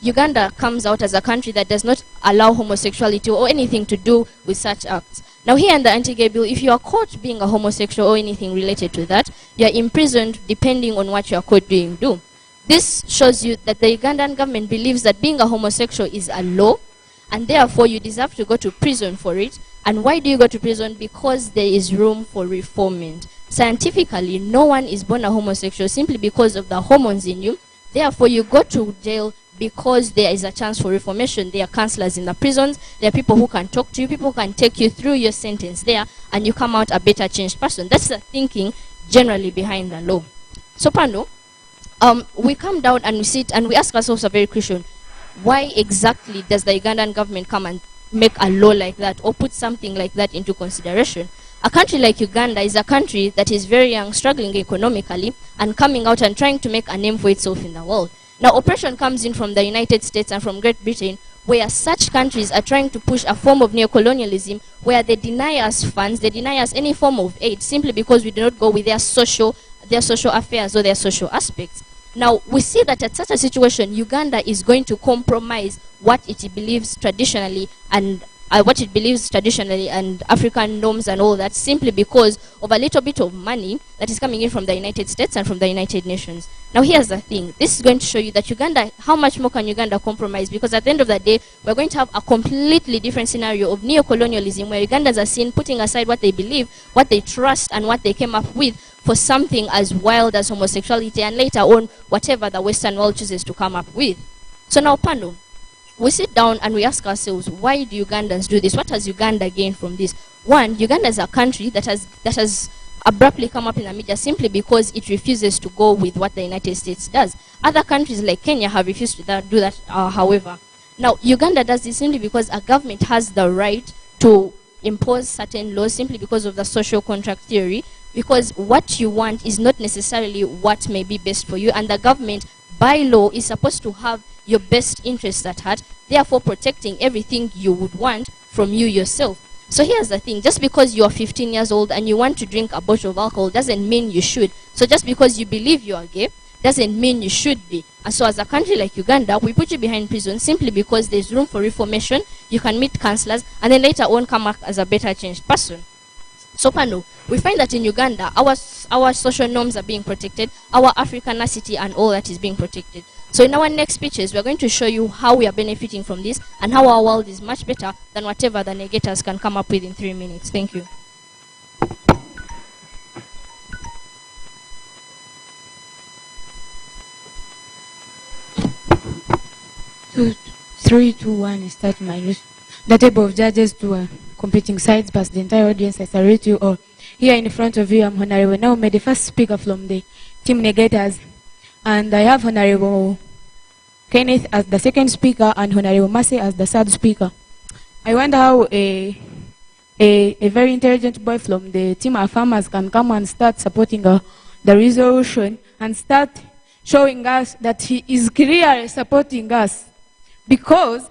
Uganda comes out as a country that does not allow homosexuality or anything to do with such acts. Now here in the anti-gay bill, if you are caught being a homosexual or anything related to that, you are imprisoned depending on what you are caught doing. This shows you that the Ugandan government believes that being a homosexual is a law, and therefore you deserve to go to prison for it. And why do you go to prison? Because there is room for reformment. Scientifically, no one is born a homosexual simply because of the hormones in you. Therefore, you go to jail because there is a chance for reformation. There are counselors in the prisons. There are people who can talk to you. People can take you through your sentence there, and you come out a better changed person. That's the thinking generally behind the law. So, Pando, we come down and we sit and we ask ourselves a very question. Why exactly does the Ugandan government come and make a law like that or put something like that into consideration? A country like Uganda is a country that is very young, struggling economically, and coming out and trying to make a name for itself in the world. Now, oppression comes in from the United States and from Great Britain, where such countries are trying to push a form of neocolonialism where they deny us funds, they deny us any form of aid simply because we do not go with their social affairs or their social aspects. Now, we see that at such a situation, Uganda is going to compromise what it believes traditionally and African norms and all that simply because of a little bit of money that is coming in from the United States and from the United Nations. Now, here's the thing. This is going to show you that Uganda, how much more can Uganda compromise? Because at the end of the day, we're going to have a completely different scenario of neocolonialism where Ugandans are seen putting aside what they believe, what they trust, and what they came up with for something as wild as homosexuality and later on whatever the Western world chooses to come up with. So now, Pando, we sit down and we ask ourselves, why do Ugandans do this? What has Uganda gained from this? One, Uganda is a country that has abruptly come up in the media simply because it refuses to go with what the United States does. Other countries like Kenya have refused to do that, however. Now, Uganda does this simply because a government has the right to impose certain laws simply because of the social contract theory, because what you want is not necessarily what may be best for you, and the government, by law, is supposed to have your best interests at heart, therefore protecting everything you would want from you yourself. So here's the thing, just because you are 15 years old and you want to drink a bottle of alcohol doesn't mean you should. So just because you believe you are gay doesn't mean you should be. And so as a country like Uganda, we put you behind prison simply because there's room for reformation, you can meet counselors, and then later on come back as a better changed person. So Pando, we find that in Uganda, our social norms are being protected, our Africanity and all that is being protected. So in our next speeches, we're going to show you how we are benefiting from this and how our world is much better than whatever the negators can come up with in 3 minutes. Thank you. So, 3, 2, 1, start my news. The table of judges to competing sides, past the entire audience, I salute you all. Here in front of you, I'm Honorable Naume, the first speaker from the team negators. And I have Honorable Kenneth as the second speaker and Honorable Massey as the third speaker. I wonder how a very intelligent boy from the team of farmers can come and start supporting the resolution and start showing us that he is clearly supporting us Because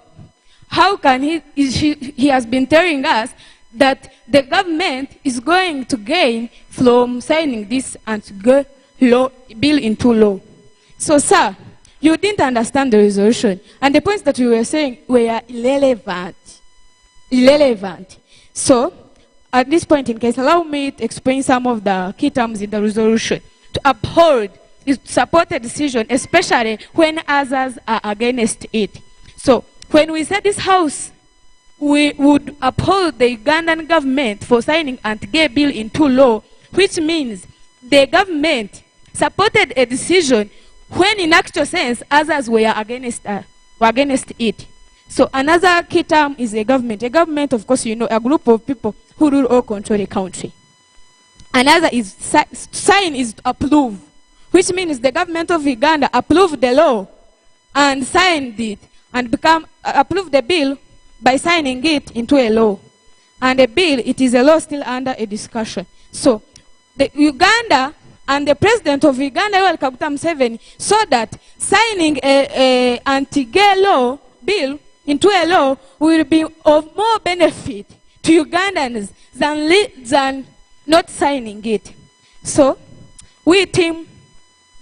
how can he has been telling us that the government is going to gain from signing this and to go bill into law. So, sir, you didn't understand the resolution. And the points that you were saying were irrelevant. Irrelevant. So, at this point in case, allow me to explain some of the key terms in the resolution. To uphold is to support a decision, especially when others are against it. So, when we said this house, we would uphold the Ugandan government for signing anti-gay bill into law, which means the government supported a decision when in actual sense others were against it. So another key term is a government. A government, of course, you know, a group of people who rule or control a country. Another is sign is to approve, which means the government of Uganda approved the law and signed it and approved the bill by signing it into a law. And a bill, it is a law still under a discussion. So the Uganda and the president of Uganda, Yoweri Kaguta Museveni, saw that signing a anti-gay law bill into a law will be of more benefit to Ugandans than not signing it. So we team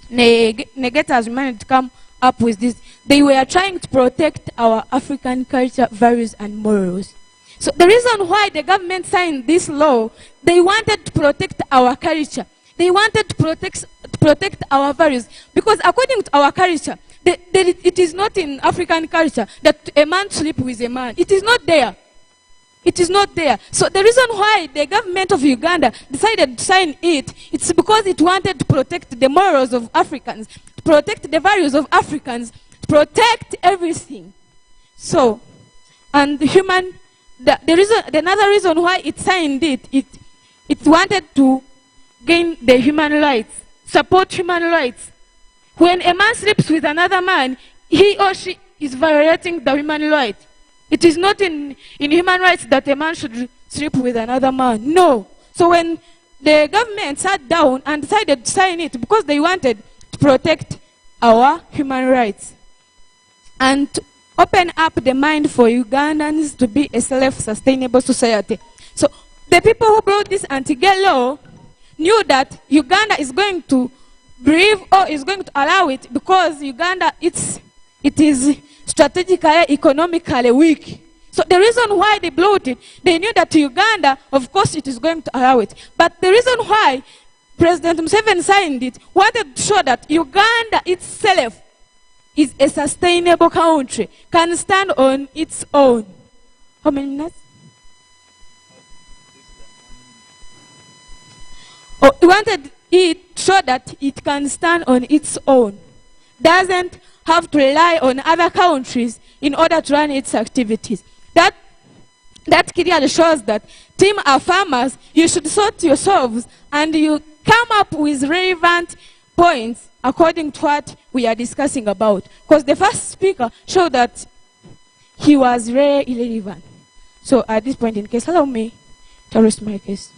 Negators managed to come up with this. They were trying to protect our African culture, values, and morals. So the reason why the government signed this law, they wanted to protect our culture. They wanted to protect our values. Because according to our culture, it is not in African culture that a man sleeps with a man. It is not there. It is not there. So the reason why the government of Uganda decided to sign it, it's because it wanted to protect the morals of Africans, to protect the values of Africans, to protect everything. So, and another reason why it signed it wanted to gain the human rights, support human rights. When a man sleeps with another man, he or she is violating the human right. It is not in human rights that a man should sleep with another man. No. So when the government sat down and decided to sign it because they wanted to protect our human rights and to open up the mind for Ugandans to be a self-sustainable society. So the people who brought this anti-gay law knew that Uganda is going to breathe or is going to allow it because Uganda, it is strategically, economically weak. So the reason why they brought it, they knew that Uganda, of course, it is going to allow it. But the reason why President Museveni signed it, wanted to show that Uganda itself is a sustainable country, can stand on its own. How many minutes? He wanted it to show that it can stand on its own. Doesn't have to rely on other countries in order to run its activities. That clearly shows that team are farmers, you should sort yourselves and you come up with relevant points according to what we are discussing about. Because the first speaker showed that he was very irrelevant. So at this point in case, allow me to rest my case.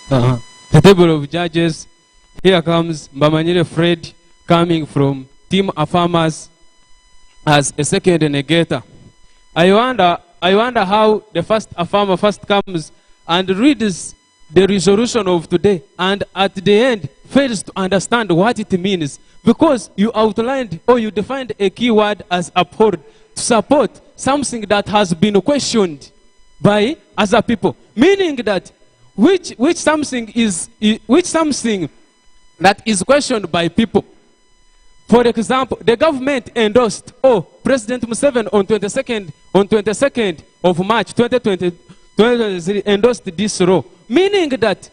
The table of judges. Here comes Mbamanyire Fred coming from Team of Farmers as a second negator. I wonder how the first farmer first comes and reads the resolution of today and at the end fails to understand what it means because you outlined or you defined a keyword as uphold to support something that has been questioned by other people, meaning that which something that is questioned by people. For example, the government endorsed, President Museveni on 22nd of March 2023 endorsed this law, meaning that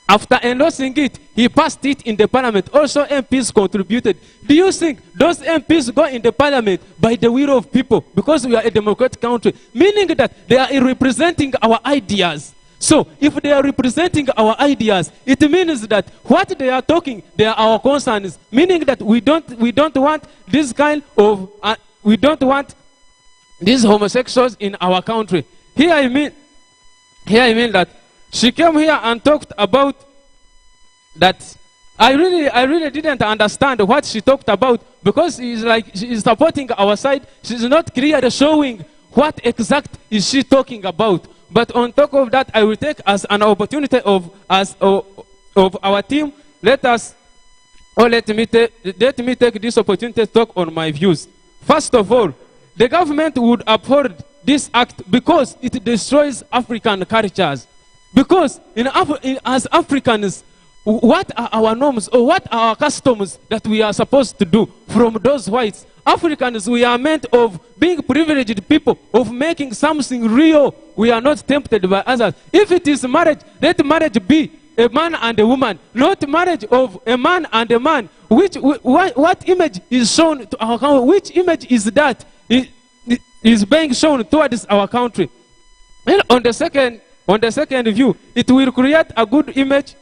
after endorsing it, he passed it in the parliament. Also, MPs contributed. Do you think those MPs go in the parliament by the will of people because we are a democratic country, meaning that they are representing our ideas? So, if they are representing our ideas, it means that what they are talking, they are our concerns. Meaning that we don't want this kind of, we don't want these homosexuals in our country. Here I mean, Here I mean that she came here and talked about that. I really didn't understand what she talked about, because it's like she is supporting our side. She's not clearly showing what exact is she talking about. But on top of that, I will take as an opportunity of our team. Let me take this opportunity to talk on my views. First of all, the government would uphold this act because it destroys African cultures. Because as Africans, what are our norms or what are our customs that we are supposed to do from those whites? Africans, we are meant of being privileged people, of making something real. We are not tempted by others. If it is marriage, let marriage be a man and a woman, not marriage of a man and a man. What image is shown to our country? Which image is that is being shown towards our country? And on the second view, it will create a good image.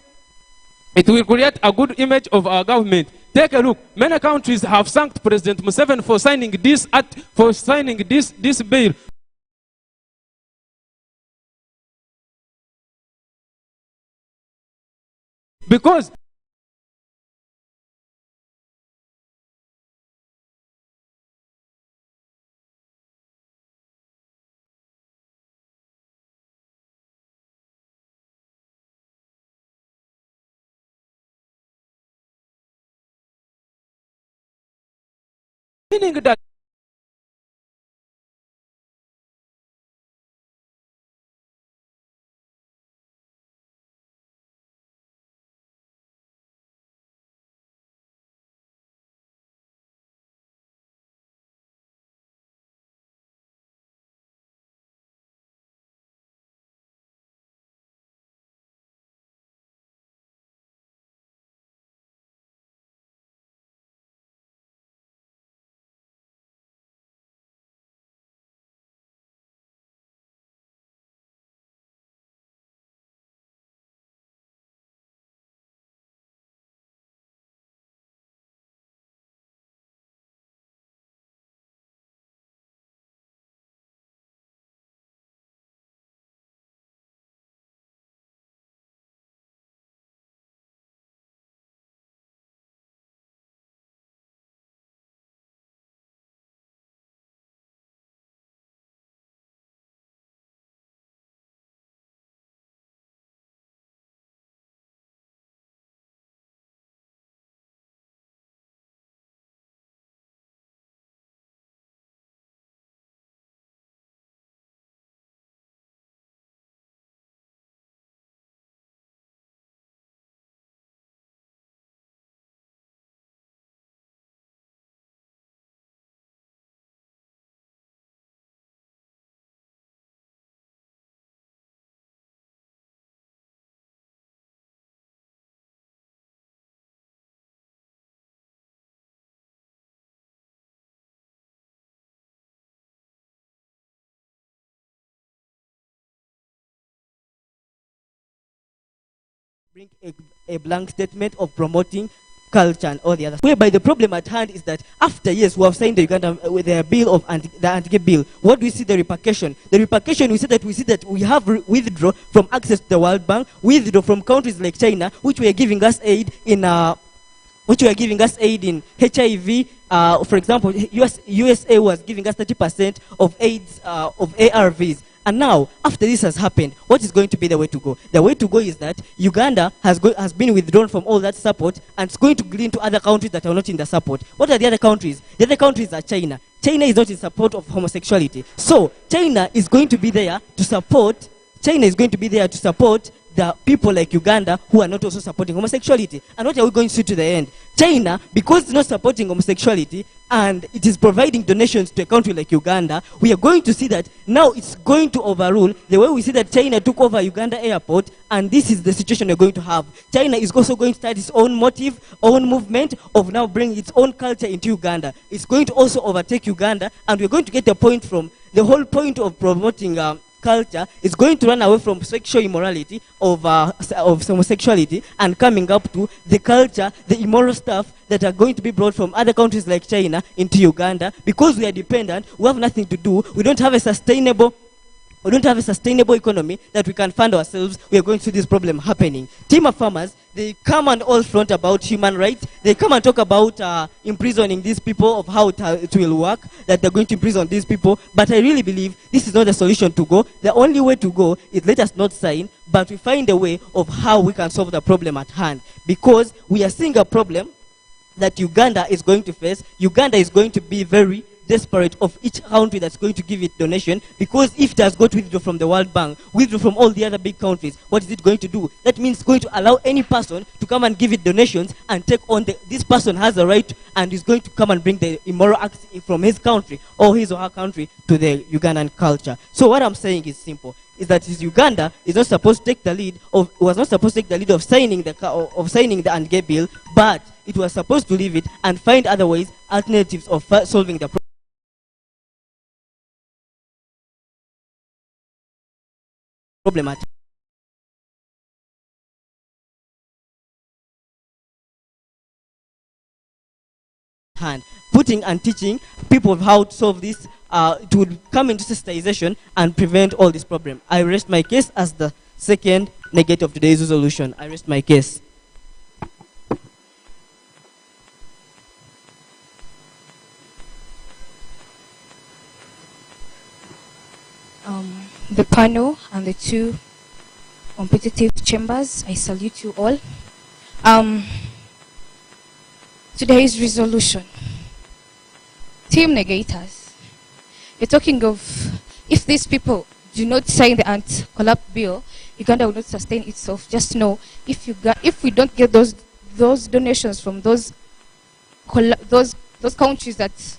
It will create a good image of our government. Take a look. Many countries have thanked President Museveni for signing this bill. Because meaning that bring a blank statement of promoting culture and all the other. Whereby the problem at hand is that after years we have signed the Uganda with their bill of the anti bill, what do we see the repercussion? The repercussion we see that we have withdraw from access to the World Bank, withdraw from countries like China, which were giving us aid in HIV. For example, USA was giving us 30% of AIDS of ARVs. And now, after this has happened, what is going to be the way to go? The way to go is that Uganda has been withdrawn from all that support and it's going to glean to other countries that are not in the support. What are the other countries? The other countries are China. China is not in support of homosexuality. So, China is going to be there to support the people like Uganda who are not also supporting homosexuality. And what are we going to see to the end? China, because it's not supporting homosexuality and it is providing donations to a country like Uganda, we are going to see that now it's going to overrule the way we see that China took over Uganda airport, and this is the situation we're going to have. China is also going to start its own own movement of now bringing its own culture into Uganda. It's going to also overtake Uganda, and we're going to get a point from the whole point of promoting culture is going to run away from sexual immorality of homosexuality and coming up to the culture, the immoral stuff that are going to be brought from other countries like China into Uganda. Because we are dependent, we have nothing to do, we don't have a sustainable or don't have a sustainable economy that we can fund ourselves, we are going to see this problem happening. Team of farmers, they come and all front about human rights. They come and talk about imprisoning these people, of how it will work, that they're going to imprison these people. But I really believe this is not the solution to go. The only way to go is let us not sign, but we find a way of how we can solve the problem at hand. Because we are seeing a problem that Uganda is going to face. Uganda is going to be very desperate of each country that's going to give it donation, because if it has got withdraw from the World Bank, withdraw from all the other big countries, what is it going to do? That means it's going to allow any person to come and give it donations and take on this person has a right and is going to come and bring the immoral acts from his country or his or her country to the Ugandan culture. So what I'm saying is simple, is that Uganda is not supposed to take the lead of, was not supposed to take the lead of signing the and-gay bill, but it was supposed to leave it and find other ways, alternatives of solving the problem. At hand, putting and teaching people how to solve this, it would come into sensitization and prevent all this problem. I rest my case as the second negative of today's resolution. I rest my case. The panel and the two competitive chambers, I salute you all. Today's resolution. Team negators. You're talking of, if these people do not sign the anti-collapse bill, Uganda will not sustain itself. Just know, if we don't get those donations from those countries that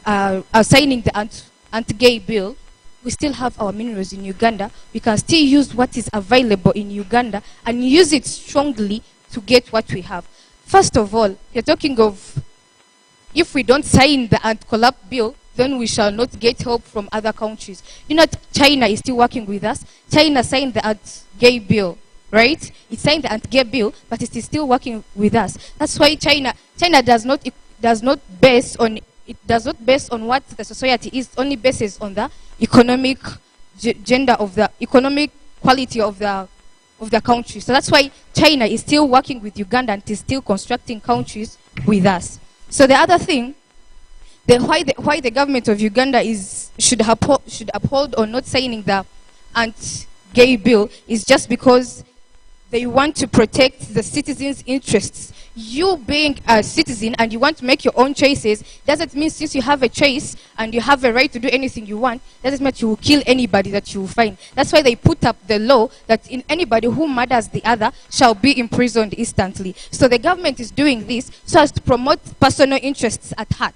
are signing the anti-gay bill, we still have our minerals in Uganda. We can still use what is available in Uganda and use it strongly to get what we have. First of all, you're talking of, if we don't sign the anti-collapse bill, then we shall not get help from other countries. You know, China is still working with us. China signed the anti-gay bill, right? It signed the anti-gay bill, but it is still working with us. That's why China does not base on what the society is, only bases on the economic gender of the economic quality of the country. So that's why China is still working with Uganda and is still constructing countries with us. So the other thing, why the government of Uganda should uphold on not signing the anti-gay bill is just because they want to protect the citizens' interests. You being a citizen and you want to make your own choices, doesn't mean since you have a choice and you have a right to do anything you want, doesn't mean you will kill anybody that you will find. That's why they put up the law that anybody who murders the other shall be imprisoned instantly. So the government is doing this so as to promote personal interests at heart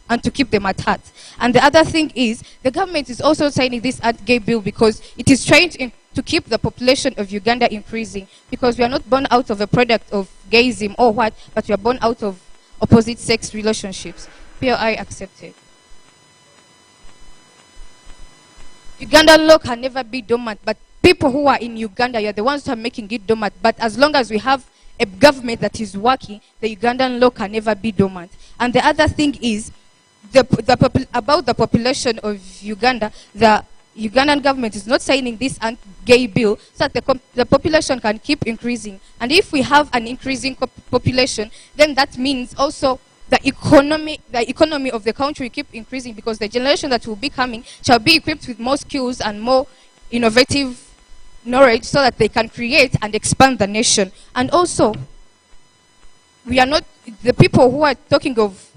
and to keep them at heart. And the other thing is, the government is also signing this anti-gay bill because it is trying to keep the population of Uganda increasing, because we are not born out of a product of gayism or what, but we are born out of opposite sex relationships. POI accepted. Ugandan law can never be dormant, but people who are in Uganda, you're the ones who are making it dormant. But as long as we have a government that is working, the Ugandan law can never be dormant. And the other thing is, about the population of Uganda, the Ugandan government is not signing this anti-gay bill so that the population can keep increasing. And if we have an increasing population, then that means also the economy of the country will keep increasing, because the generation that will be coming shall be equipped with more skills and more innovative knowledge so that they can create and expand the nation. And also, we are not, the people who are talking of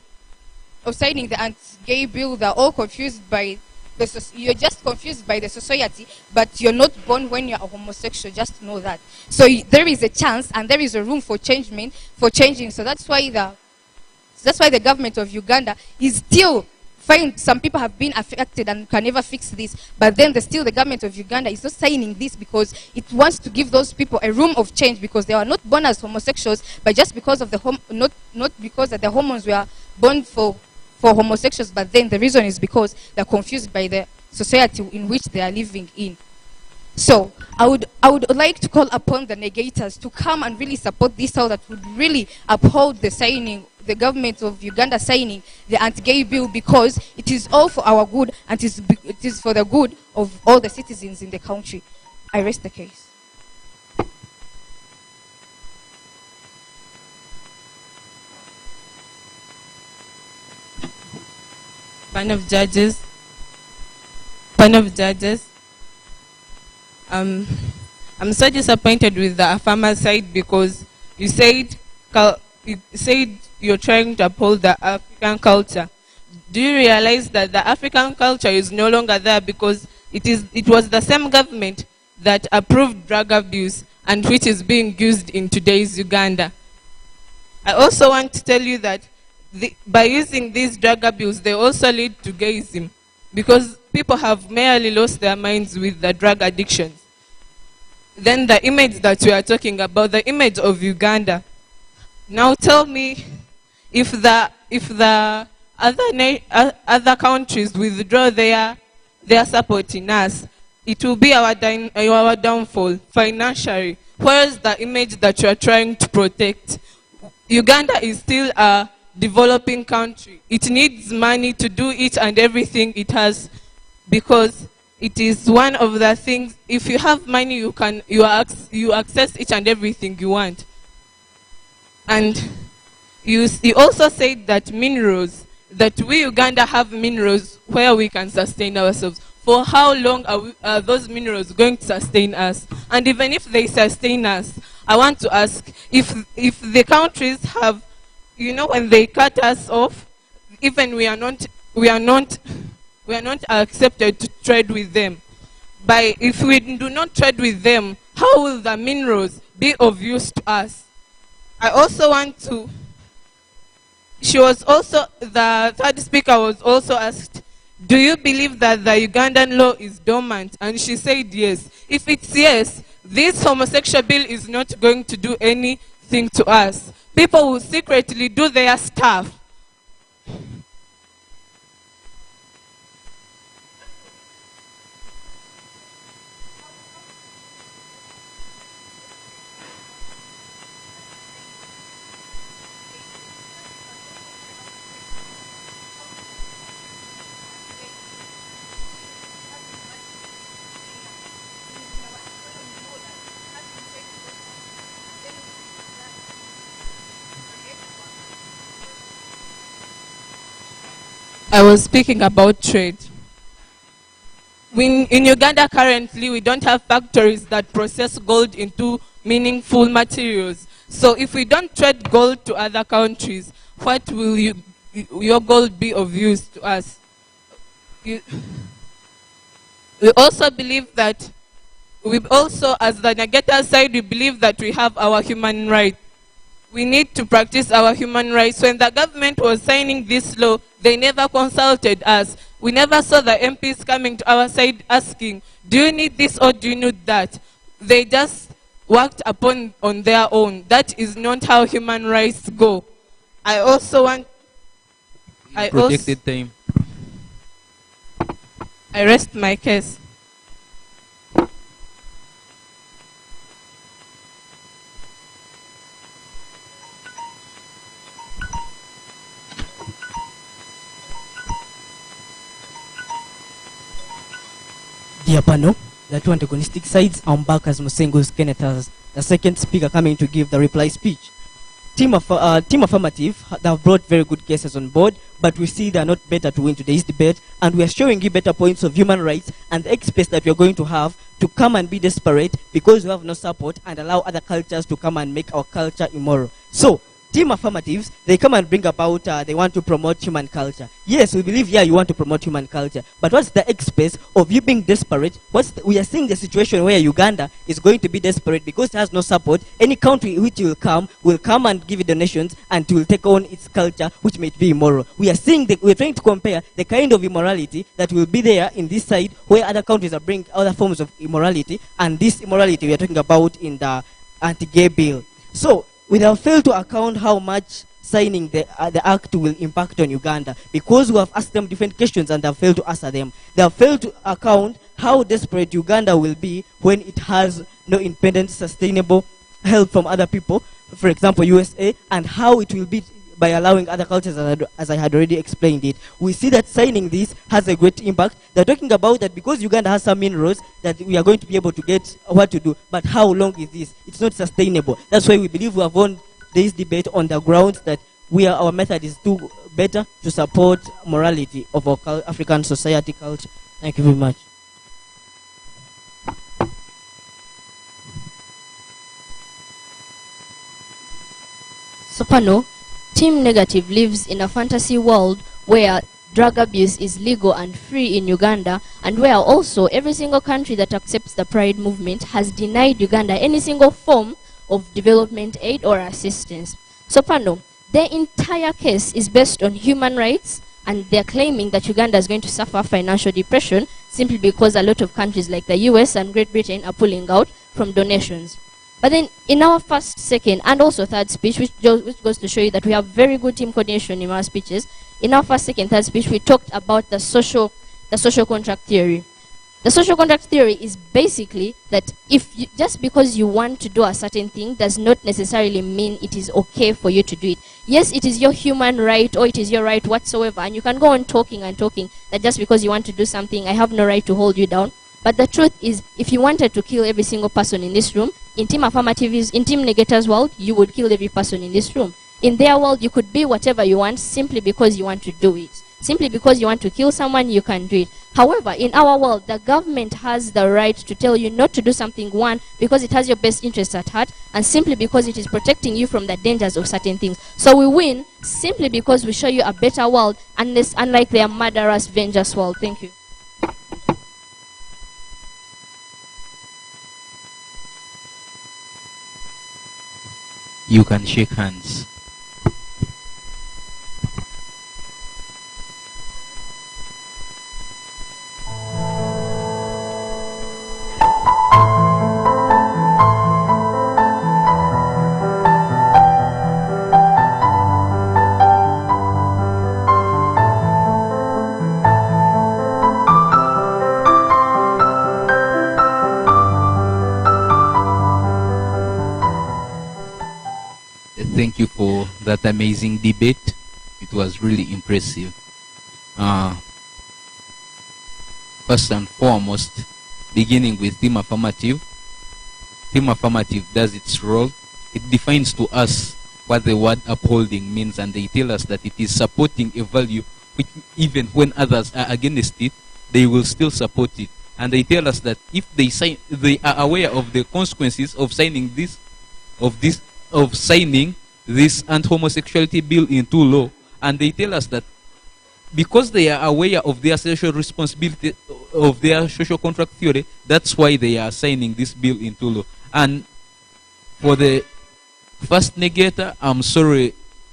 signing the anti-gay bill, they're all confused by you're just confused by the society, but you're not born when you're a homosexual. Just know that. So there is a chance and there is a room for changing. So that's why the government of Uganda is still fine. Some people have been affected and can never fix this, but then the government of Uganda is not signing this because it wants to give those people a room of change, because they are not born as homosexuals, but just because of not because the hormones were born for homosexuals, but then the reason is because they're confused by the society in which they are living in. So I would like to call upon the negators to come and really support this law that would really uphold the signing the government of Uganda signing the anti-gay bill because it is all for our good and it is for the good of all the citizens in the country. I rest the case. Panel of judges, I'm so disappointed with the farmer side because you said you're trying to uphold the African culture. Do you realize that the African culture is no longer there because it was the same government that approved drug abuse and which is being used in today's Uganda? I also want to tell you that by using these drug abuse, they also lead to gayism because people have merely lost their minds with the drug addictions. Then the image that we are talking about, the image of Uganda. Now tell me, if the other countries withdraw their support in us, it will be our downfall financially. Where is the image that you are trying to protect? Uganda is still a developing country. It needs money to do each and everything it has because it is one of the things. If you have money, you access each and everything you want. And you also said that minerals, that we Uganda have minerals where we can sustain ourselves. For how long are those minerals going to sustain us? And even if they sustain us, I want to ask if the countries have, when they cut us off, even we are not accepted to trade with them. If we do not trade with them, how will the minerals be of use to us? I also want to. The third speaker was also asked, do you believe that the Ugandan law is dormant? And she said yes. If it's yes, this homosexual bill is not going to do anything to us. People will secretly do their stuff. I was speaking about trade. In Uganda currently, we don't have factories that process gold into meaningful materials. So if we don't trade gold to other countries, what will your gold be of use to us? We also believe that, as the Nageta side, we believe that we have our human rights. We need to practice our human rights. When the government was signing this law, they never consulted us. We never saw the MPs coming to our side asking, do you need this or do you need that? They just worked on their own. That is not how human rights go. I also want... Projected time. I rest my case. Dear panel, the two antagonistic sides, I'm back as Musengo's Kenneth as the second speaker coming to give the reply speech. Team Affirmative, they have brought very good cases on board, but we see they are not better to win today's debate, and we are showing you better points of human rights and experts that we are going to have to come and be desperate because we have no support and allow other cultures to come and make our culture immoral. So, Team Affirmatives, they come and bring about, they want to promote human culture. Yes, we believe, you want to promote human culture. But what's the expense of you being desperate? We are seeing the situation where Uganda is going to be desperate because it has no support. Any country which will come and give it donations and it will take on its culture, which may be immoral. We are seeing, we're trying to compare the kind of immorality that will be there in this side where other countries are bringing other forms of immorality, and this immorality we are talking about in the anti-gay bill. So, we have failed to account how much signing the act will impact on Uganda because we have asked them different questions and they have failed to answer them. They have failed to account how desperate Uganda will be when it has no independent, sustainable help from other people, for example, USA, and how it will be by allowing other cultures, as I had already explained it. We see that signing this has a great impact. They're talking about that because Uganda has some minerals that we are going to be able to get what to do. But how long is this? It's not sustainable. That's why we believe we have won this debate on the grounds that our method is too better to support morality of our African society culture. Thank you very much. Sopano, Team Negative lives in a fantasy world where drug abuse is legal and free in Uganda, and where also every single country that accepts the Pride movement has denied Uganda any single form of development aid or assistance. Sopano, their entire case is based on human rights, and they're claiming that Uganda is going to suffer financial depression simply because a lot of countries like the US and Great Britain are pulling out from donations. But then in our first, second, and also third speech, which goes to show you that we have very good team coordination in our speeches, in our first, second, third speech, we talked about the social contract theory. The social contract theory is basically that just because you want to do a certain thing does not necessarily mean it is okay for you to do it. Yes, it is your human right, or it is your right whatsoever, and you can go on talking and talking that just because you want to do something, I have no right to hold you down. But the truth is, if you wanted to kill every single person in this room, in Team Affirmative's, in Team Negata's world, you would kill every person in this room. In their world, you could be whatever you want simply because you want to do it. Simply because you want to kill someone, you can do it. However, in our world, the government has the right to tell you not to do something, one, because it has your best interests at heart, and simply because it is protecting you from the dangers of certain things. So we win simply because we show you a better world, unlike their murderous, vengeance world. Thank you. You can shake hands. Thank you for that amazing debate. It was really impressive. First and foremost, beginning with Team Affirmative. Team Affirmative does its role. It defines to us what the word upholding means, and they tell us that it is supporting a value which even when others are against it, they will still support it. And they tell us that if they are aware of the consequences of signing this anti-homosexuality bill into law, and they tell us that because they are aware of their social responsibility, of their social contract theory, that's why they are signing this bill into law. And for the first negator, I'm sorry,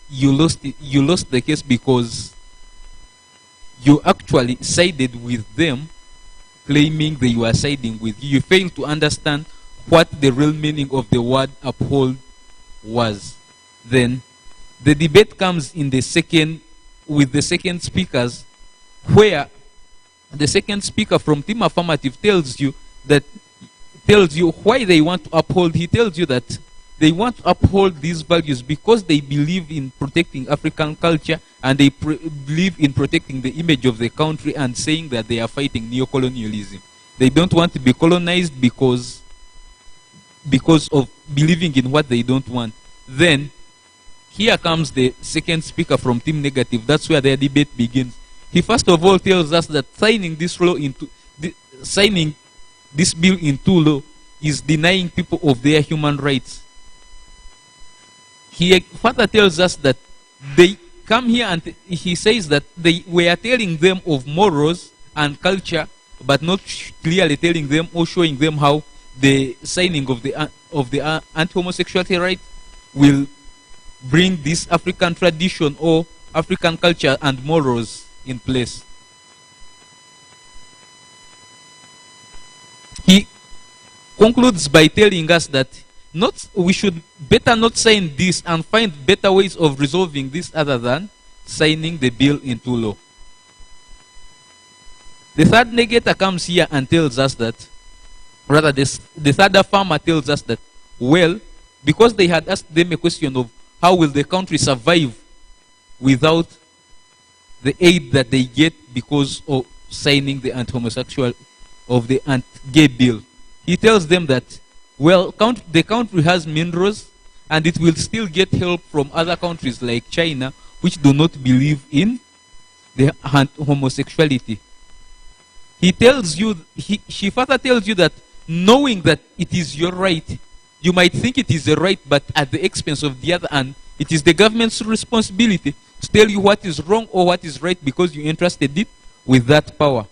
you lost the case because you actually sided with them, claiming that you are siding with you. You fail to understand what the real meaning of the word uphold was. Then the debate comes in with the second speakers, where the second speaker from Team Affirmative tells you why they want to uphold. He tells you that they want to uphold these values because they believe in protecting African culture, and they believe in protecting the image of the country, and saying that they are fighting neocolonialism. They don't want to be colonized because of believing in what they don't want. Then here comes the second speaker from Team Negative. That's where their debate begins. He first of all tells us that signing this bill into law is denying people of their human rights. He further tells us that they come here and he says that we are telling them of morals and culture, but not clearly telling them or showing them how the signing of the anti-homosexuality right will bring this African tradition or African culture and morals in place. He concludes by telling us that we should better not sign this and find better ways of resolving this other than signing the bill into law. The third negator comes here and tells us that, rather the third affirmer tells us that, well, because they had asked them a question of how will the country survive without the aid that they get because of signing the anti-homosexual of the anti-gay bill. He tells them that, well, the country has minerals and it will still get help from other countries like China, which do not believe in the homosexuality. He tells you, she further tells you that knowing that it is your right, you might think it is a right, but at the expense of the other, and it is the government's responsibility to tell you what is wrong or what is right because you entrusted it with that power.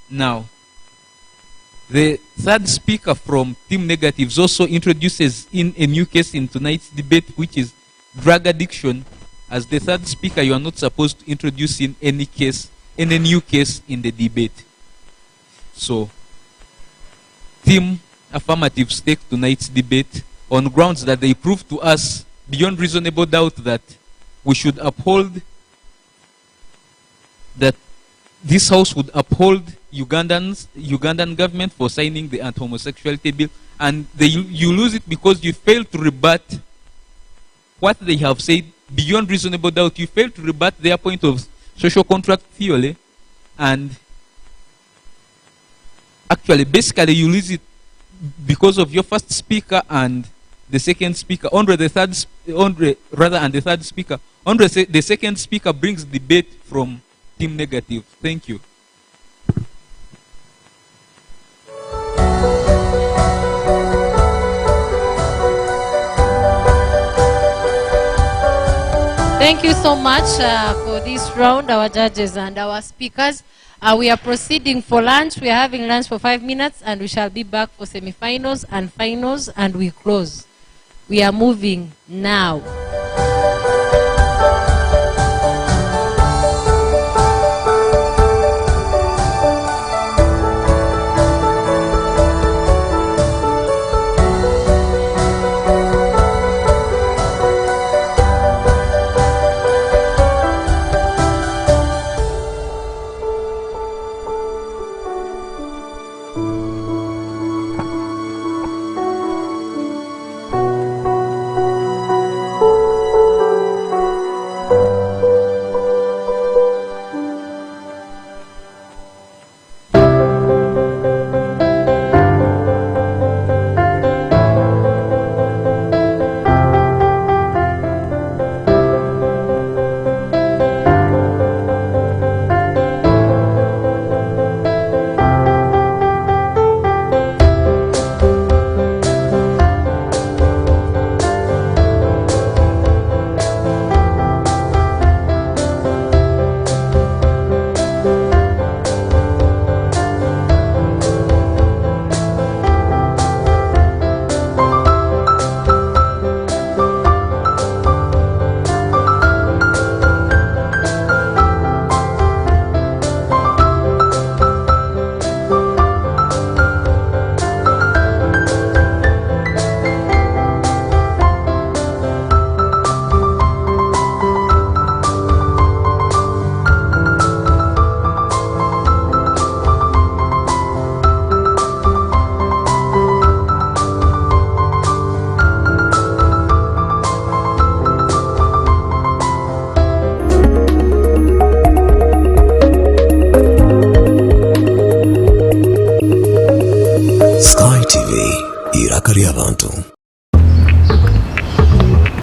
Now, the third speaker from Team Negatives also introduces in a new case in tonight's debate, which is drug addiction. As the third speaker, you are not supposed to introduce in any case, in a new case in the debate. So, Team Affirmatives take tonight's debate on grounds that they prove to us beyond reasonable doubt that we should uphold, that this House would uphold Ugandan government for signing the anti-homosexuality bill, and you lose it because you fail to rebut what they have said beyond reasonable doubt. You fail to rebut their point of social contract theory, and actually, basically, you lose it because of your first speaker and the second speaker. Andre, the third speaker. Andre, the second speaker brings debate from Team Negative. Thank you. Thank you so much for this round, our judges and our speakers. We are proceeding for lunch. We are having lunch for 5 minutes, and we shall be back for semi-finals and finals, and we close. We are moving now.